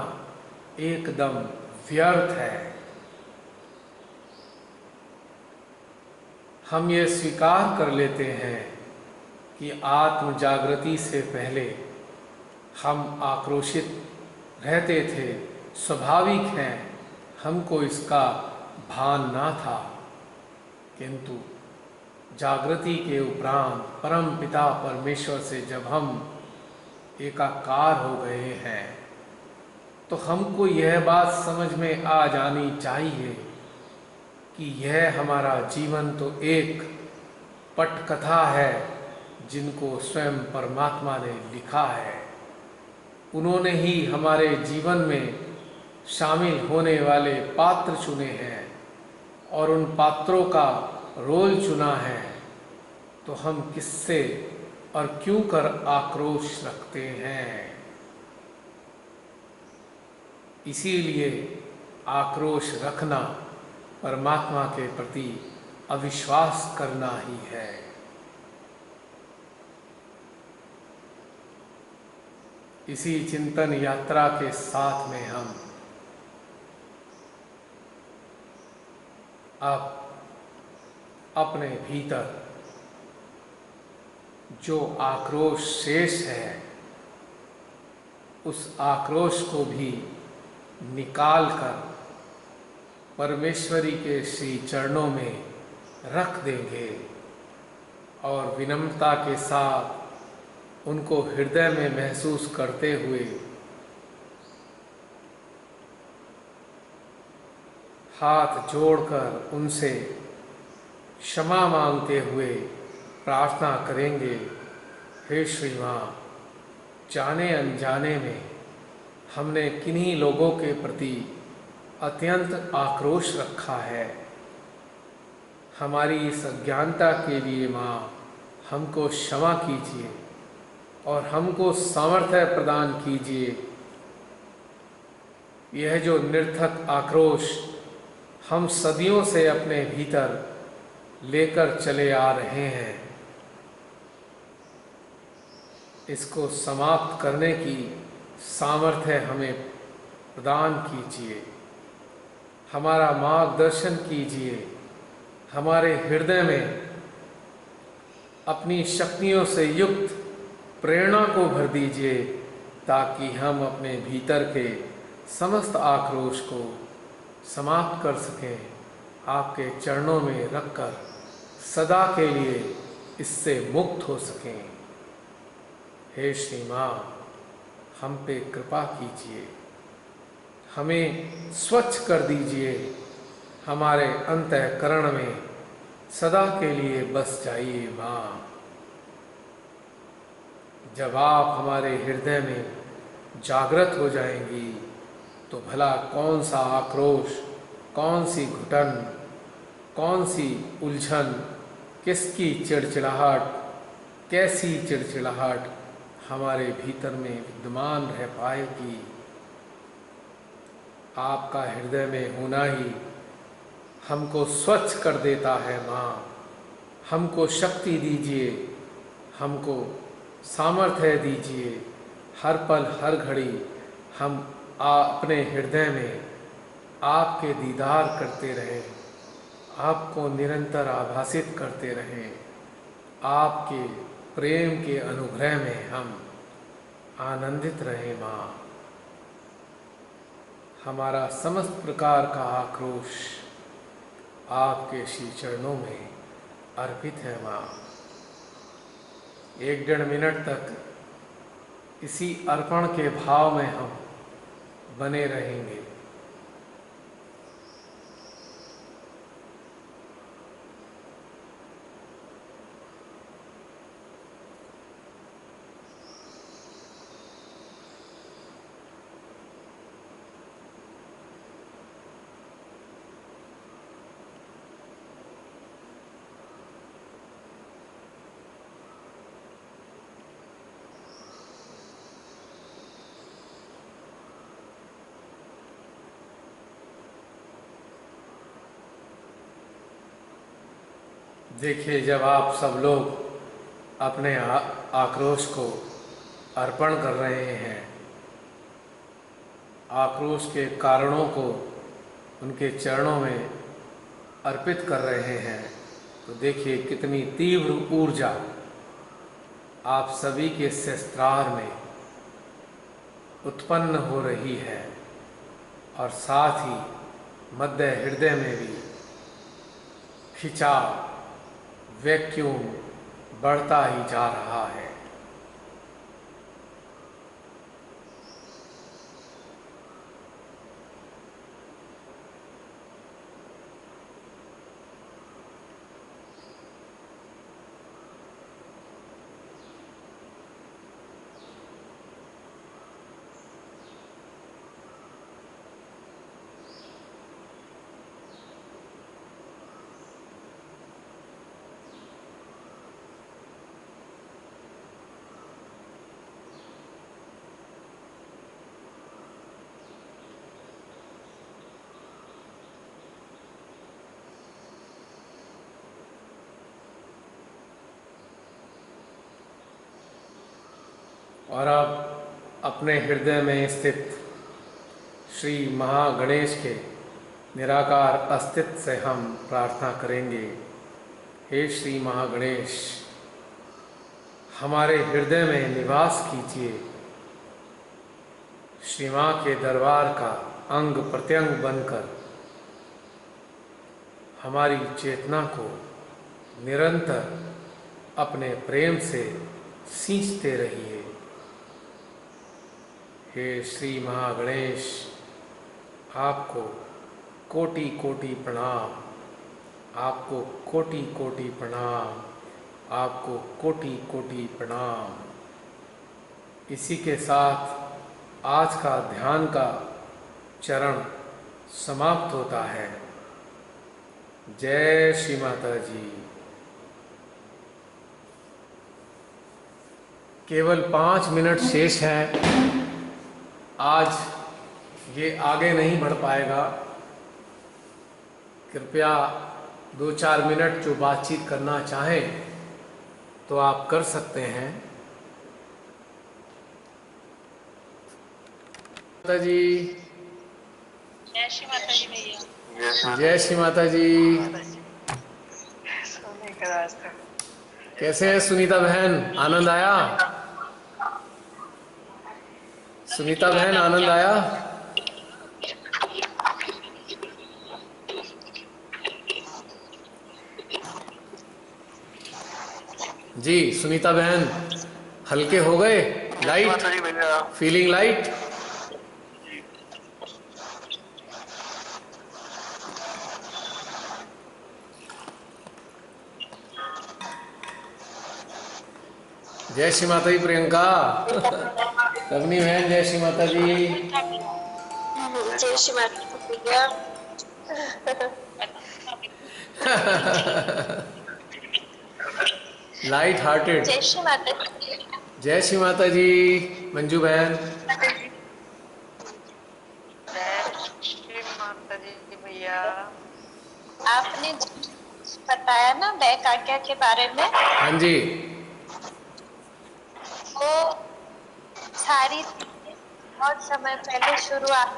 एकदम व्यर्थ है। हम ये स्वीकार कर लेते हैं कि आत्म जागृति से पहले हम आक्रोशित रहते थे, स्वाभाविक है, हमको इसका भान ना था। किंतु जागृति के उपरांत परम पिता परमेश्वर से जब हम एकाकार हो गए हैं, तो हमको यह बात समझ में आ जानी चाहिए कि यह हमारा जीवन तो एक पटकथा है जिनको स्वयं परमात्मा ने लिखा है। उन्होंने ही हमारे जीवन में शामिल होने वाले पात्र चुने हैं और उन पात्रों का रोल चुना है। तो हम किससे और क्यों कर आक्रोश रखते हैं? इसीलिए आक्रोश रखना परमात्मा के प्रति अविश्वास करना ही है। इसी चिंतन यात्रा के साथ में हम अब अपने भीतर जो आक्रोश शेष है, उस आक्रोश को भी निकाल कर परमेश्वरी के श्री चरणों में रख देंगे और विनम्रता के साथ उनको हृदय में महसूस करते हुए हाथ जोड़कर उनसे क्षमा मांगते हुए प्रार्थना करेंगे, हे श्री माँ, जाने अनजाने में हमने किन्हीं लोगों के प्रति अत्यंत आक्रोश रखा है। हमारी इस अज्ञानता के लिए माँ हमको क्षमा कीजिए और हमको सामर्थ्य प्रदान कीजिए। यह जो निरर्थक आक्रोश हम सदियों से अपने भीतर लेकर चले आ रहे हैं, इसको समाप्त करने की सामर्थ्य हमें प्रदान कीजिए। हमारा मार्गदर्शन कीजिए, हमारे हृदय में अपनी शक्तियों से युक्त प्रेरणा को भर दीजिए, ताकि हम अपने भीतर के समस्त आक्रोश को समाप्त कर सकें, आपके चरणों में रखकर सदा के लिए इससे मुक्त हो सकें। हे श्री माँ, हम पे कृपा कीजिए, हमें स्वच्छ कर दीजिए, हमारे अंतःकरण में सदा के लिए बस जाइए माँ। जब आप हमारे हृदय में जागृत हो जाएंगी, तो भला कौन सा आक्रोश, कौन सी घुटन, कौन सी उलझन, किसकी चिड़चिड़ाहट, कैसी चिड़चिड़ाहट हमारे भीतर में विद्यमान रह पाएगी। आपका हृदय में होना ही हमको स्वच्छ कर देता है माँ। हमको शक्ति दीजिए, हमको सामर्थ्य दीजिए। हर पल हर घड़ी हम अपने हृदय में आपके दीदार करते रहें, आपको निरंतर आभासित करते रहें। आपके प्रेम के अनुग्रह में हम आनंदित रहें माँ। हमारा समस्त प्रकार का आक्रोश आपके श्री चरणों में अर्पित है माँ। 1-1.5 मिनट तक इसी अर्पण के भाव में हम बने रहेंगे। देखिए, जब आप सब लोग अपने आक्रोश को अर्पण कर रहे हैं, आक्रोश के कारणों को उनके चरणों में अर्पित कर रहे हैं, तो देखिए कितनी तीव्र ऊर्जा आप सभी के सहस्त्रार में उत्पन्न हो रही है और साथ ही मध्य हृदय में भी खिंचाव, वैक्यूम बढ़ता ही जा रहा है। और अब अपने हृदय में स्थित श्री महागणेश के निराकार अस्तित्व से हम प्रार्थना करेंगे। हे श्री महागणेश, हमारे हृदय में निवास कीजिए। श्री माँ के दरबार का अंग प्रत्यंग बनकर हमारी चेतना को निरंतर अपने प्रेम से सींचते रहिए। हे श्री महागणेश, आपको कोटि कोटि प्रणाम, आपको कोटि कोटि प्रणाम, आपको कोटि कोटि प्रणाम। इसी के साथ आज का ध्यान का चरण समाप्त होता है। जय श्री माता जी। केवल 5 मिनट शेष हैं। आज ये आगे नहीं बढ़ पाएगा। कृपया 2-4 मिनट जो बातचीत करना चाहें तो आप कर सकते हैं। माता जी, जय श्री माता जी भैया। जय श्री माता जी। कैसे है सुनीता बहन, आनंद आया? सुनीता बहन, आनंद आया? जी सुनीता बहन, हल्के हो गए? Light feeling light? जय श्री माता जी। प्रियंका, कवनी बहन, जय श्री माता जी। जय श्री माता भैया। Light hearted. जय श्री माता जी। जय श्री माता जी मंजू बहन। जय श्री माता जी भैया। आपने बताया ना बैक आज्ञा के बारे में, हाँ जी। वो सारी बहुत समय पहले शुरुआत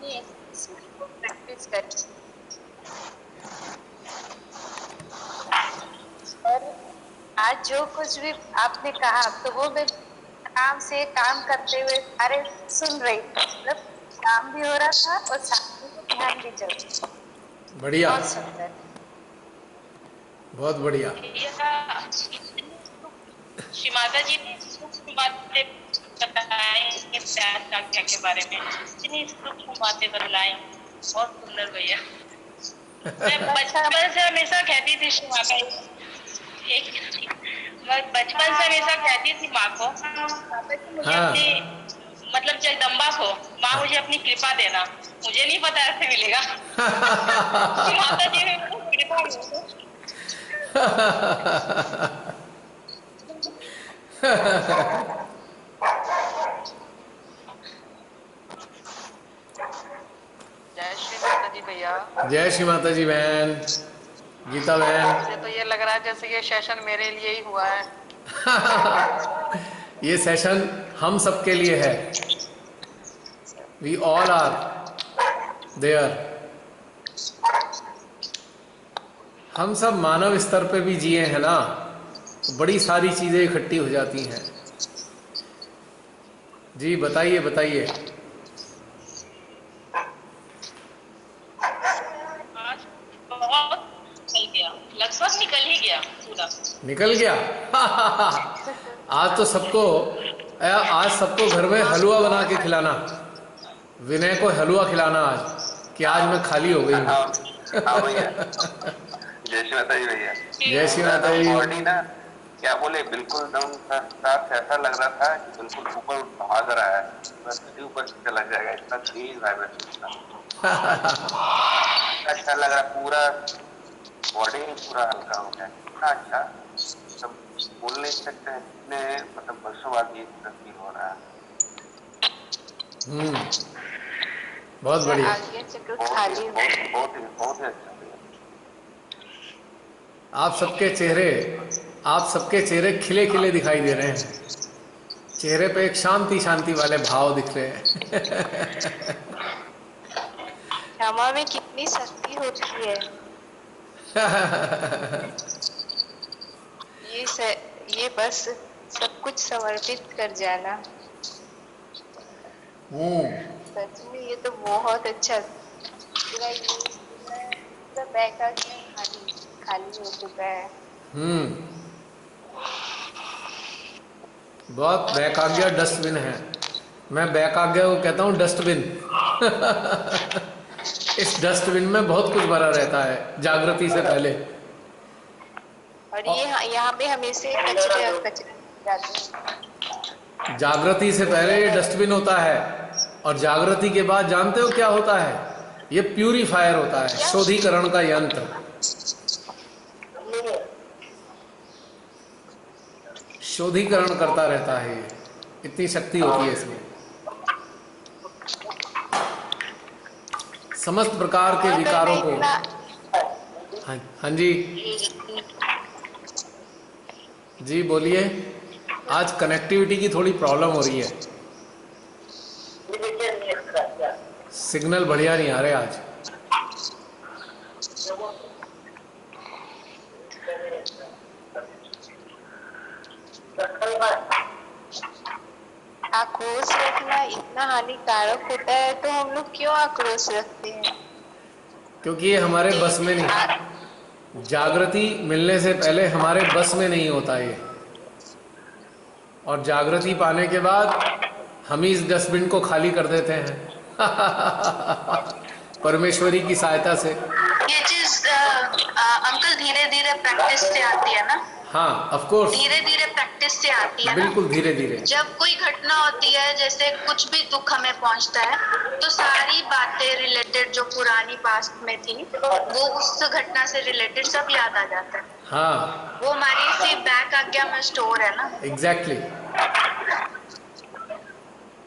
में प्रैक्टिस करी, और आज जो कुछ भी आपने कहा तो वो मैं काम से काम करते हुए सारे सुन रही थी, मतलब काम भी हो रहा था और साथ में ध्यान भी चल रहा था। बढ़िया, बहुत सुंदर। बहुत बढ़िया। श्री माता जी ने सूक्ष्म बातें बताई प्यार आज्ञा के बारे में, इतनी सूक्ष्म बातें बतलाई, बहुत सुंदर भैया। मैं बचपन से हमेशा कहती थी श्री माता जी, मैं बचपन से हमेशा कहती थी माँ को, माता जी मुझे अपनी मतलब जगदम्बा को, माँ मुझे अपनी कृपा देना, मुझे नहीं पता ऐसे मिलेगा। माता जी ने मुझे कृपा दी। जय श्री माता जी भैया। जय श्री माता जी बहन, गीता बहन। मुझे तो ये लग रहा है जैसे ये सेशन मेरे लिए ही हुआ है। ये सेशन हम सबके लिए है। We all are there. हम सब मानव स्तर पे भी जिए हैं ना, तो बड़ी सारी चीजें इकट्ठी हो जाती हैं। जी बताइए बताइए। आज बहुत निकल गया, लगभग निकल ही गया पूरा। निकल गया। आज सबको घर में हलवा बना के खिलाना, विनय को हलवा खिलाना आज, कि आज मैं खाली हो गई हूँ। हाँ भैया। जय श्री माता जी भैया। जय श्री माता जी। बॉडी ना क्या बोले, बिल्कुल एकदम साफ ऐसा लग रहा था कि बिल्कुल ऊपर भाग रहा है, बस ऊपर चला जाएगा, इतना तेज वाइब्रेशन था। अच्छा लग रहा, पूरा बॉडी पूरा हल्का हो गया, इतना अच्छा, सब बोल नहीं सकते हैं, इतने मतलब वर्षों बाद ये फील हो रहा है। बहुत बढ़िया। बहुत ही अच्छा। आप सबके चेहरे खिले खिले दिखाई दे रहे हैं। चेहरे पे एक शांति शांति वाले भाव दिख रहे हैं। क्षमा में कितनी शक्ति होती है। ये बस सब कुछ समर्पित कर जाना। सच में ये तो बहुत अच्छा, पूरा बैक खाली हो चुका है। बहुत बैकाग्या डस्टबिन है। मैं बैकाग्या को कहता हूँ डस्टबिन। इस डस्टबिन में बहुत कुछ भरा रहता है जागृति से पहले। और ये यहाँ पे हमेशा कचरे जाते हैं। जागृति से पहले ये डस्टबिन होता है, और जागृति के बाद जानते हो क्या होता है? ये प्यूरीफायर होता है, शोधीकरण का यंत्र। शोधीकरण करता रहता है, ये इतनी शक्ति होती है इसमें। समस्त प्रकार के विकारों को। हाँ जी जी बोलिए। आज कनेक्टिविटी की थोड़ी प्रॉब्लम हो रही है, सिग्नल बढ़िया नहीं आ रहे आज। आक्रोश रखना इतना हानिकारक होता है, तो हम लोग क्यों आक्रोश रखते हैं? क्योंकि ये हमारे बस में नहीं, जागृति मिलने से पहले हमारे बस में नहीं होता ये, और जागृति पाने के बाद हम ही इस डस्टबिन को खाली कर देते हैं। परमेश्वरी की सहायता से। ये चीज अंकल धीरे धीरे प्रैक्टिस से आती है ना? हाँ, ऑफ कोर्स, धीरे धीरे प्रैक्टिस से आती है ना? बिल्कुल धीरे धीरे। जब कोई घटना होती है, जैसे कुछ भी दुख हमें पहुंचता है, तो सारी बातें रिलेटेड जो पुरानी पास्ट में थी, वो उस घटना से रिलेटेड सब याद आ जाता है। हाँ, वो हमारी सी बैक आज्ञा में स्टोर है ना। एग्जैक्टली।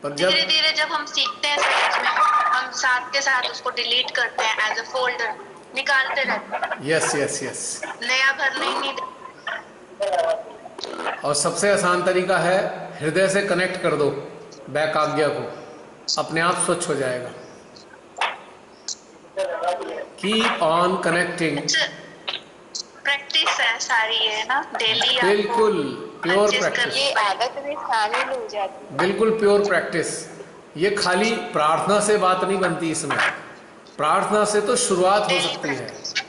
पर धीरे जब धीरे जब हम सीखते हैं समझ में, हम साथ के साथ उसको डिलीट करते हैं, एज अ फोल्डर निकालते रहते हैं, यस यस यस, नया भरने ही नहीं देते। और सबसे आसान तरीका है हृदय से कनेक्ट कर दो बैक आज्ञा को, अपने आप स्वच्छ हो जाएगा। Keep on connecting. प्रैक्टिस है सारी, है ना, डेली बिल्कुल प्योर परचेज प्रैक्टिस, करनी ये पड़ेगी। आदत में शामिल हो जाती है। बिल्कुल प्योर प्रैक्टिस। ये खाली प्रार्थना से बात नहीं बनती इसमें। प्रार्थना से तो शुरुआत हो डेली सकती है, प्रैक्टिस,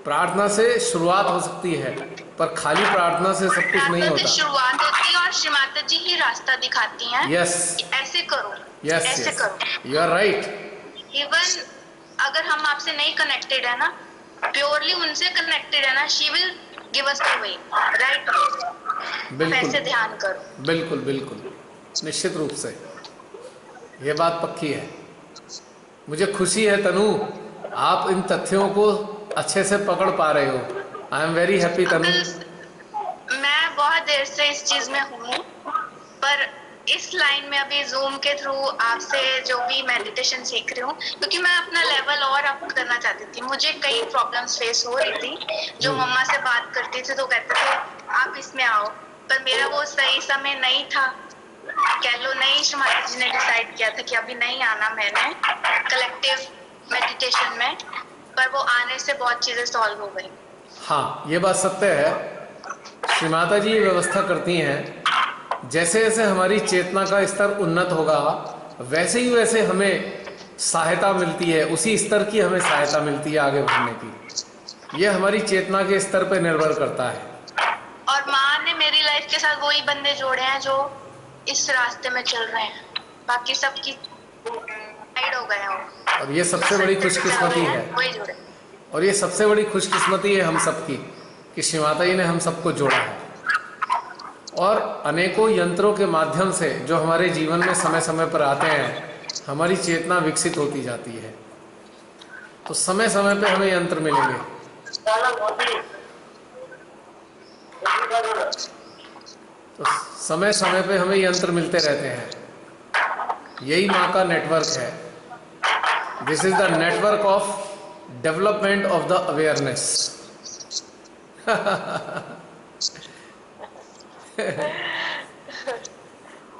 प्रार्थना से शुरुआत हो सकती है, पर खाली प्रार्थना से सब कुछ नहीं प्रार्थना से होता। शुरुआत होती है और श्री माता जी ही रास्ता दिखाती हैं। यस ऐसे करो, यस ऐसे यस, करो। You are right. इवन अगर हम आपसे नहीं कनेक्टेड है ना, प्योरली उनसे कनेक्टेड है ना, she will give us the way, right way. बिल्कुल ऐसे ध्यान करो। बिल्कुल बिल्कुल, निश्चित रूप से ये बात पक्की है। मुझे खुशी है तनु, आप इन तथ्यों को अच्छे से पकड़ पा रहे हो। I am very happy Tanu. Uncle मैं बहुत देर से इस चीज में हूँ, पर इस लाइन में अभी जूम के थ्रू आपसे जो भी मेडिटेशन सीख रही हूँ, क्योंकि मैं अपना लेवल और अप करना चाहती थी। मुझे कई प्रॉब्लम्स फेस हो रही थी, जो मम्मा से बात करती थी तो कहते थे आप इसमें आओ, पर मेरा वो सही समय नहीं था, कह लो नहीं। माता जी ने डिसाइड किया था कि अभी नहीं आना मैंने कलेक्टिव मेडिटेशन में, पर वो आने से बहुत चीजें सॉल्व हो गई। हाँ, ये बात सत्य है। श्री माता जी व्यवस्था करती हैं, जैसे जैसे हमारी चेतना का स्तर उन्नत होगा वैसे ही वैसे हमें सहायता मिलती है, उसी स्तर की हमें सहायता मिलती है आगे बढ़ने की। यह हमारी चेतना के स्तर पर निर्भर करता है। और माँ ने मेरी लाइफ के साथ वही बंदे जोड़े हैं जो इस रास्ते में चल रहे हैं, बाकी सबकी साइड हो गए हैं वो। और ये सबसे बड़ी खुशकिस्मती है, वही जुड़े। और ये सबसे बड़ी खुशकिस्मती है हम सबकी कि श्री माता जी ने हम सबको जोड़ा है। और अनेकों यंत्रों के माध्यम से जो हमारे जीवन में समय समय पर आते हैं, हमारी चेतना विकसित होती जाती है। तो समय समय पे हमें यंत्र मिलेंगे। तो समय समय पे हमें यंत्र मिलते रहते हैं। यही माँ का नेटवर्क है। This is the network of development of the awareness.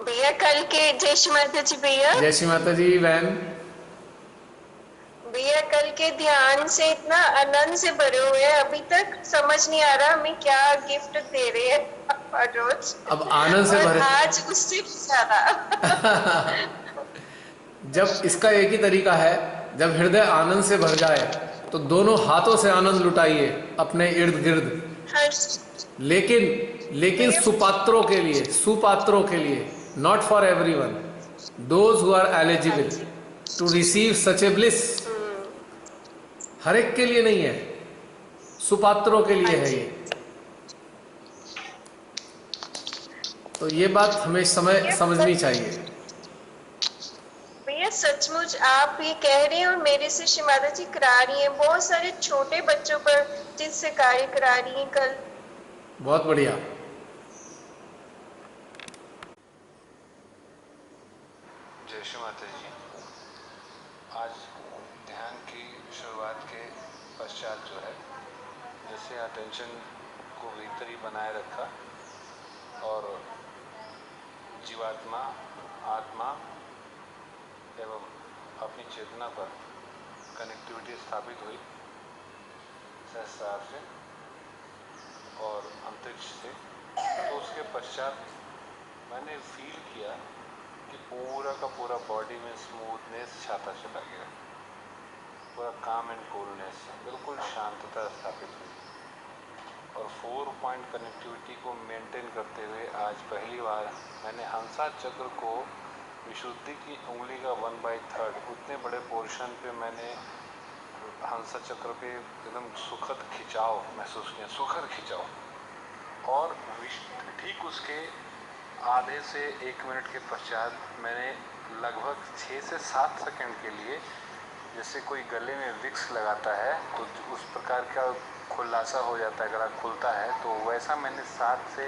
भैया कल के जय श्री माता जी भैया। जय श्री माता जी बहन। भैया कल के ध्यान से इतना आनंद से भरे हुए हैं, अभी तक समझ नहीं आ रहा हमें क्या गिफ्ट दे रहे हैं रोज। अब आनंद से और भरे आज उससे भी ज्यादा। जब इसका एक ही तरीका है, जब हृदय आनंद से भर जाए तो दोनों हाथों से आनंद लुटाइए अपने इर्द गिर्द। लेकिन सुपात्रों के लिए, सुपात्रों के लिए, not for everyone, those who are eligible to receive such a bliss. हर एक के लिए नहीं है, सुपात्रों के लिए है ये। तो ये बात हमें समझनी चाहिए। भैया सचमुच आप ये कह रहे हैं और मेरे से श्री माता जी करा रही हैं, बहुत सारे छोटे बच्चों पर जिससे कार्य करा रही हैं कल। बहुत बढ़िया। जय श्री माता जी। आज ध्यान की शुरुआत के पश्चात जो है, जैसे अटेंशन को भीतर ही बनाए रखा और जीवात्मा, आत्मा एवं अपनी चेतना पर कनेक्टिविटी स्थापित हुई सहस्रार से और अंतरिक्ष से। तो उसके पश्चात मैंने फील किया कि पूरा का पूरा बॉडी में स्मूथनेस छाता चला गया, पूरा काम एंड कूलनेस, बिल्कुल शांतता स्थापित हुई। और 4 पॉइंट कनेक्टिविटी को मेंटेन करते हुए आज पहली बार मैंने हंसा चक्र को विशुद्धि की उंगली का 1/3 उतने बड़े पोर्शन पे मैंने हंसा चक्र पे एकदम सुखद खिंचाव महसूस किया, सुखद खिंचाव। और ठीक उसके आधे से 1 मिनट के पश्चात मैंने लगभग 6 से 7 सेकंड के लिए, जैसे कोई गले में विक्स लगाता है तो उस प्रकार का खुलासा हो जाता है, गला खुलता है, तो वैसा मैंने 7 से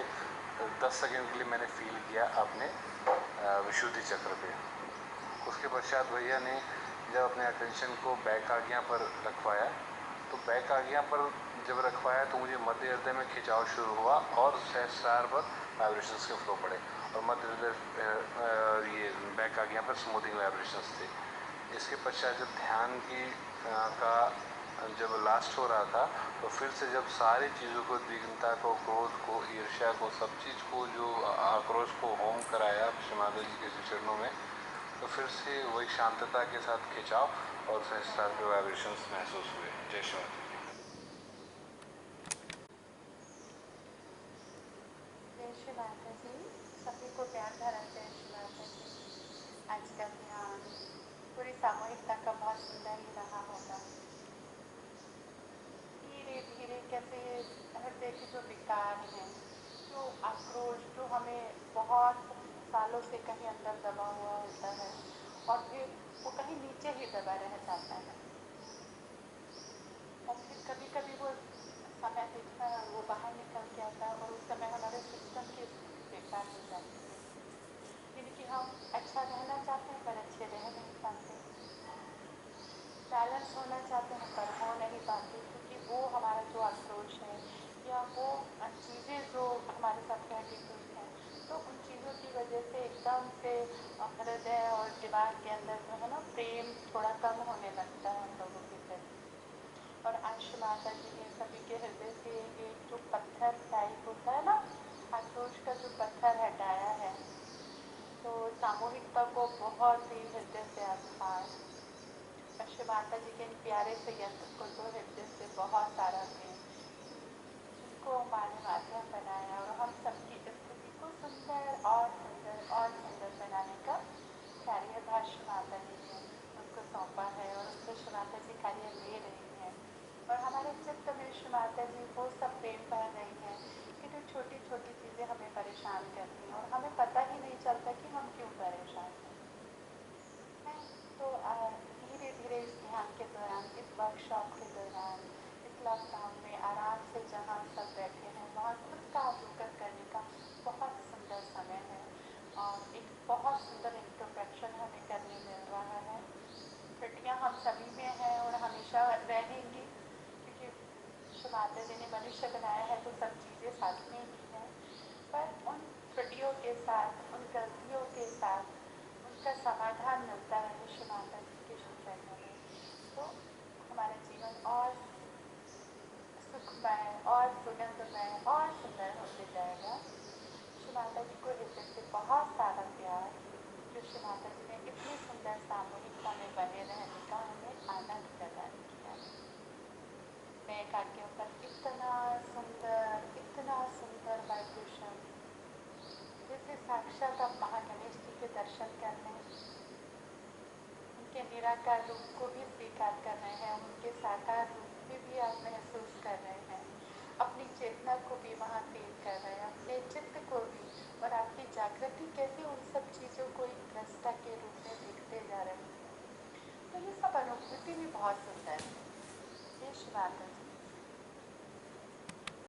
10 सेकंड के लिए मैंने फील किया अपने विशुद्धि चक्र पे। उसके पश्चात भैया ने जब अपने अटेंशन को बैक आज्ञा पर रखवाया, तो बैक आज्ञा पर जब रखवाया तो मुझे मध्य हृदय में खिंचाव शुरू हुआ और सहस्रार पर वाइब्रेशंस के फ्लो पड़े, और मध्य हृदय ये बैक आज्ञा पर स्मूथिंग वाइब्रेशंस थे। इसके पश्चात जब ध्यान की का जब लास्ट हो रहा था, तो फिर से जब सारी चीज़ों को, द्विगुणता को, क्रोध को, ईर्ष्या को, सब चीज़ को, जो आक्रोश को होम कराया श्री माता जी के चरणों में, तो फिर से वही शांतता के साथ खिंचाव और सहस्त्रार के वाइब्रेशंस महसूस हुए। जय श्री माता जी। जय श्री माता जी। सभी को प्यार भरा जय श्री माता जी। आज का ध्यान पूरी सामूहिकता का बहुत सुंदर ही रहा होगा। धीरे धीरे कैसे हृदय के जो विकार हैं, जो आक्रोश, जो हमें बहुत सालों से कहीं अंदर दबा हुआ होता है और फिर वो कहीं नीचे ही दबा रह जाता है, और फिर कभी कभी वो समय देखता है वो बाहर निकल के आता है और उस समय हमारे सिस्टम की स्थिति बेकार हो जाती है, यानी कि हम अच्छा रहना चाहते हैं पर अच्छे रह नहीं पाते, बैलेंस होना चाहते हैं पर हो नहीं पाते, क्योंकि वो हमारा जो आक्रोश है या वो चीज़ें जो हमारे साथ घटित हुई हैं, तो उन चीज़ों की वजह से एकदम से हृदय और दिमाग के अंदर जो है ना प्रेम थोड़ा कम होने लगता है हम लोगों के प्रति। और आज माता जी ने सभी के हृदय से एक जो पत्थर टाइप होता है ना, आक्रोश का जो पत्थर हटाया है, तो सामूहिकता को बहुत ही हृदय से आभार। श्री माता जी के इन प्यारे से यंत्र को तो हृदय से बहुत सारा प्रेम, जिनको हमारे माध्यम बनाया और हम सबकी स्थिति को सुंदर और सुंदर और सुंदर बनाने का कार्य श्री माता जी ने उनको सौंपा है और उसको श्री माता जी कार्य ले रही हैं। और हमारे चित्त में श्री माता जी वो सब प्रेम भर रही हैं कि जो छोटी छोटी चीज़ें हमें परेशान करती हैं और हमें पता ही नहीं चलता कि हम क्यों परेशान हैं। तो धीरे धीरे इस ध्यान के दौरान, इस वर्कशॉप के दौरान, इस लॉकडाउन में आराम से जहाँ सब बैठे हैं वहाँ खुद का अवलोकन करने का बहुत सुंदर समय है और एक बहुत सुंदर इंट्रोस्पेक्शन हमें करने मिल रहा है। त्रुटियाँ हम सभी में हैं और हमेशा रहेंगी, क्योंकि श्री माता जी ने मनुष्य बनाया है तो सब चीज़ें साथ में ही हैं, पर उन त्रुटियों के साथ, उन गलतियों के साथ उनका समाधान मिलता है श्री माता जी के चरणों में, तो हमारा जीवन और सुखमय और सुगंधमय और सुंदर होते जाएगा। श्री माता जी को हृदय से बहुत सारा प्यार, जो श्री माता जी ने इतनी सुंदर सामूहिकता में बने रहने का हमें आनंद प्रदान किया। बैक आज्ञा पर इतना सुंदर वाइब्रेशन, जैसे साक्षात आप महागणेश जी के दर्शन कर रहे हैं, उनके निराकार रूप को भी स्वीकार कर रहे हैं, उनके साकार रूप में भी आप महसूस कर रहे हैं, अपनी चेतना को भी वहाँ फील कर रहे हैं, अपने चित्त को भी, और आपकी जागृति कैसे उन सब चीज़ों को एक दृष्टा के रूप में देखते जा रहे हैं। तो ये सब अनुभूति भी बहुत सुंदर है। ये श्री माता जी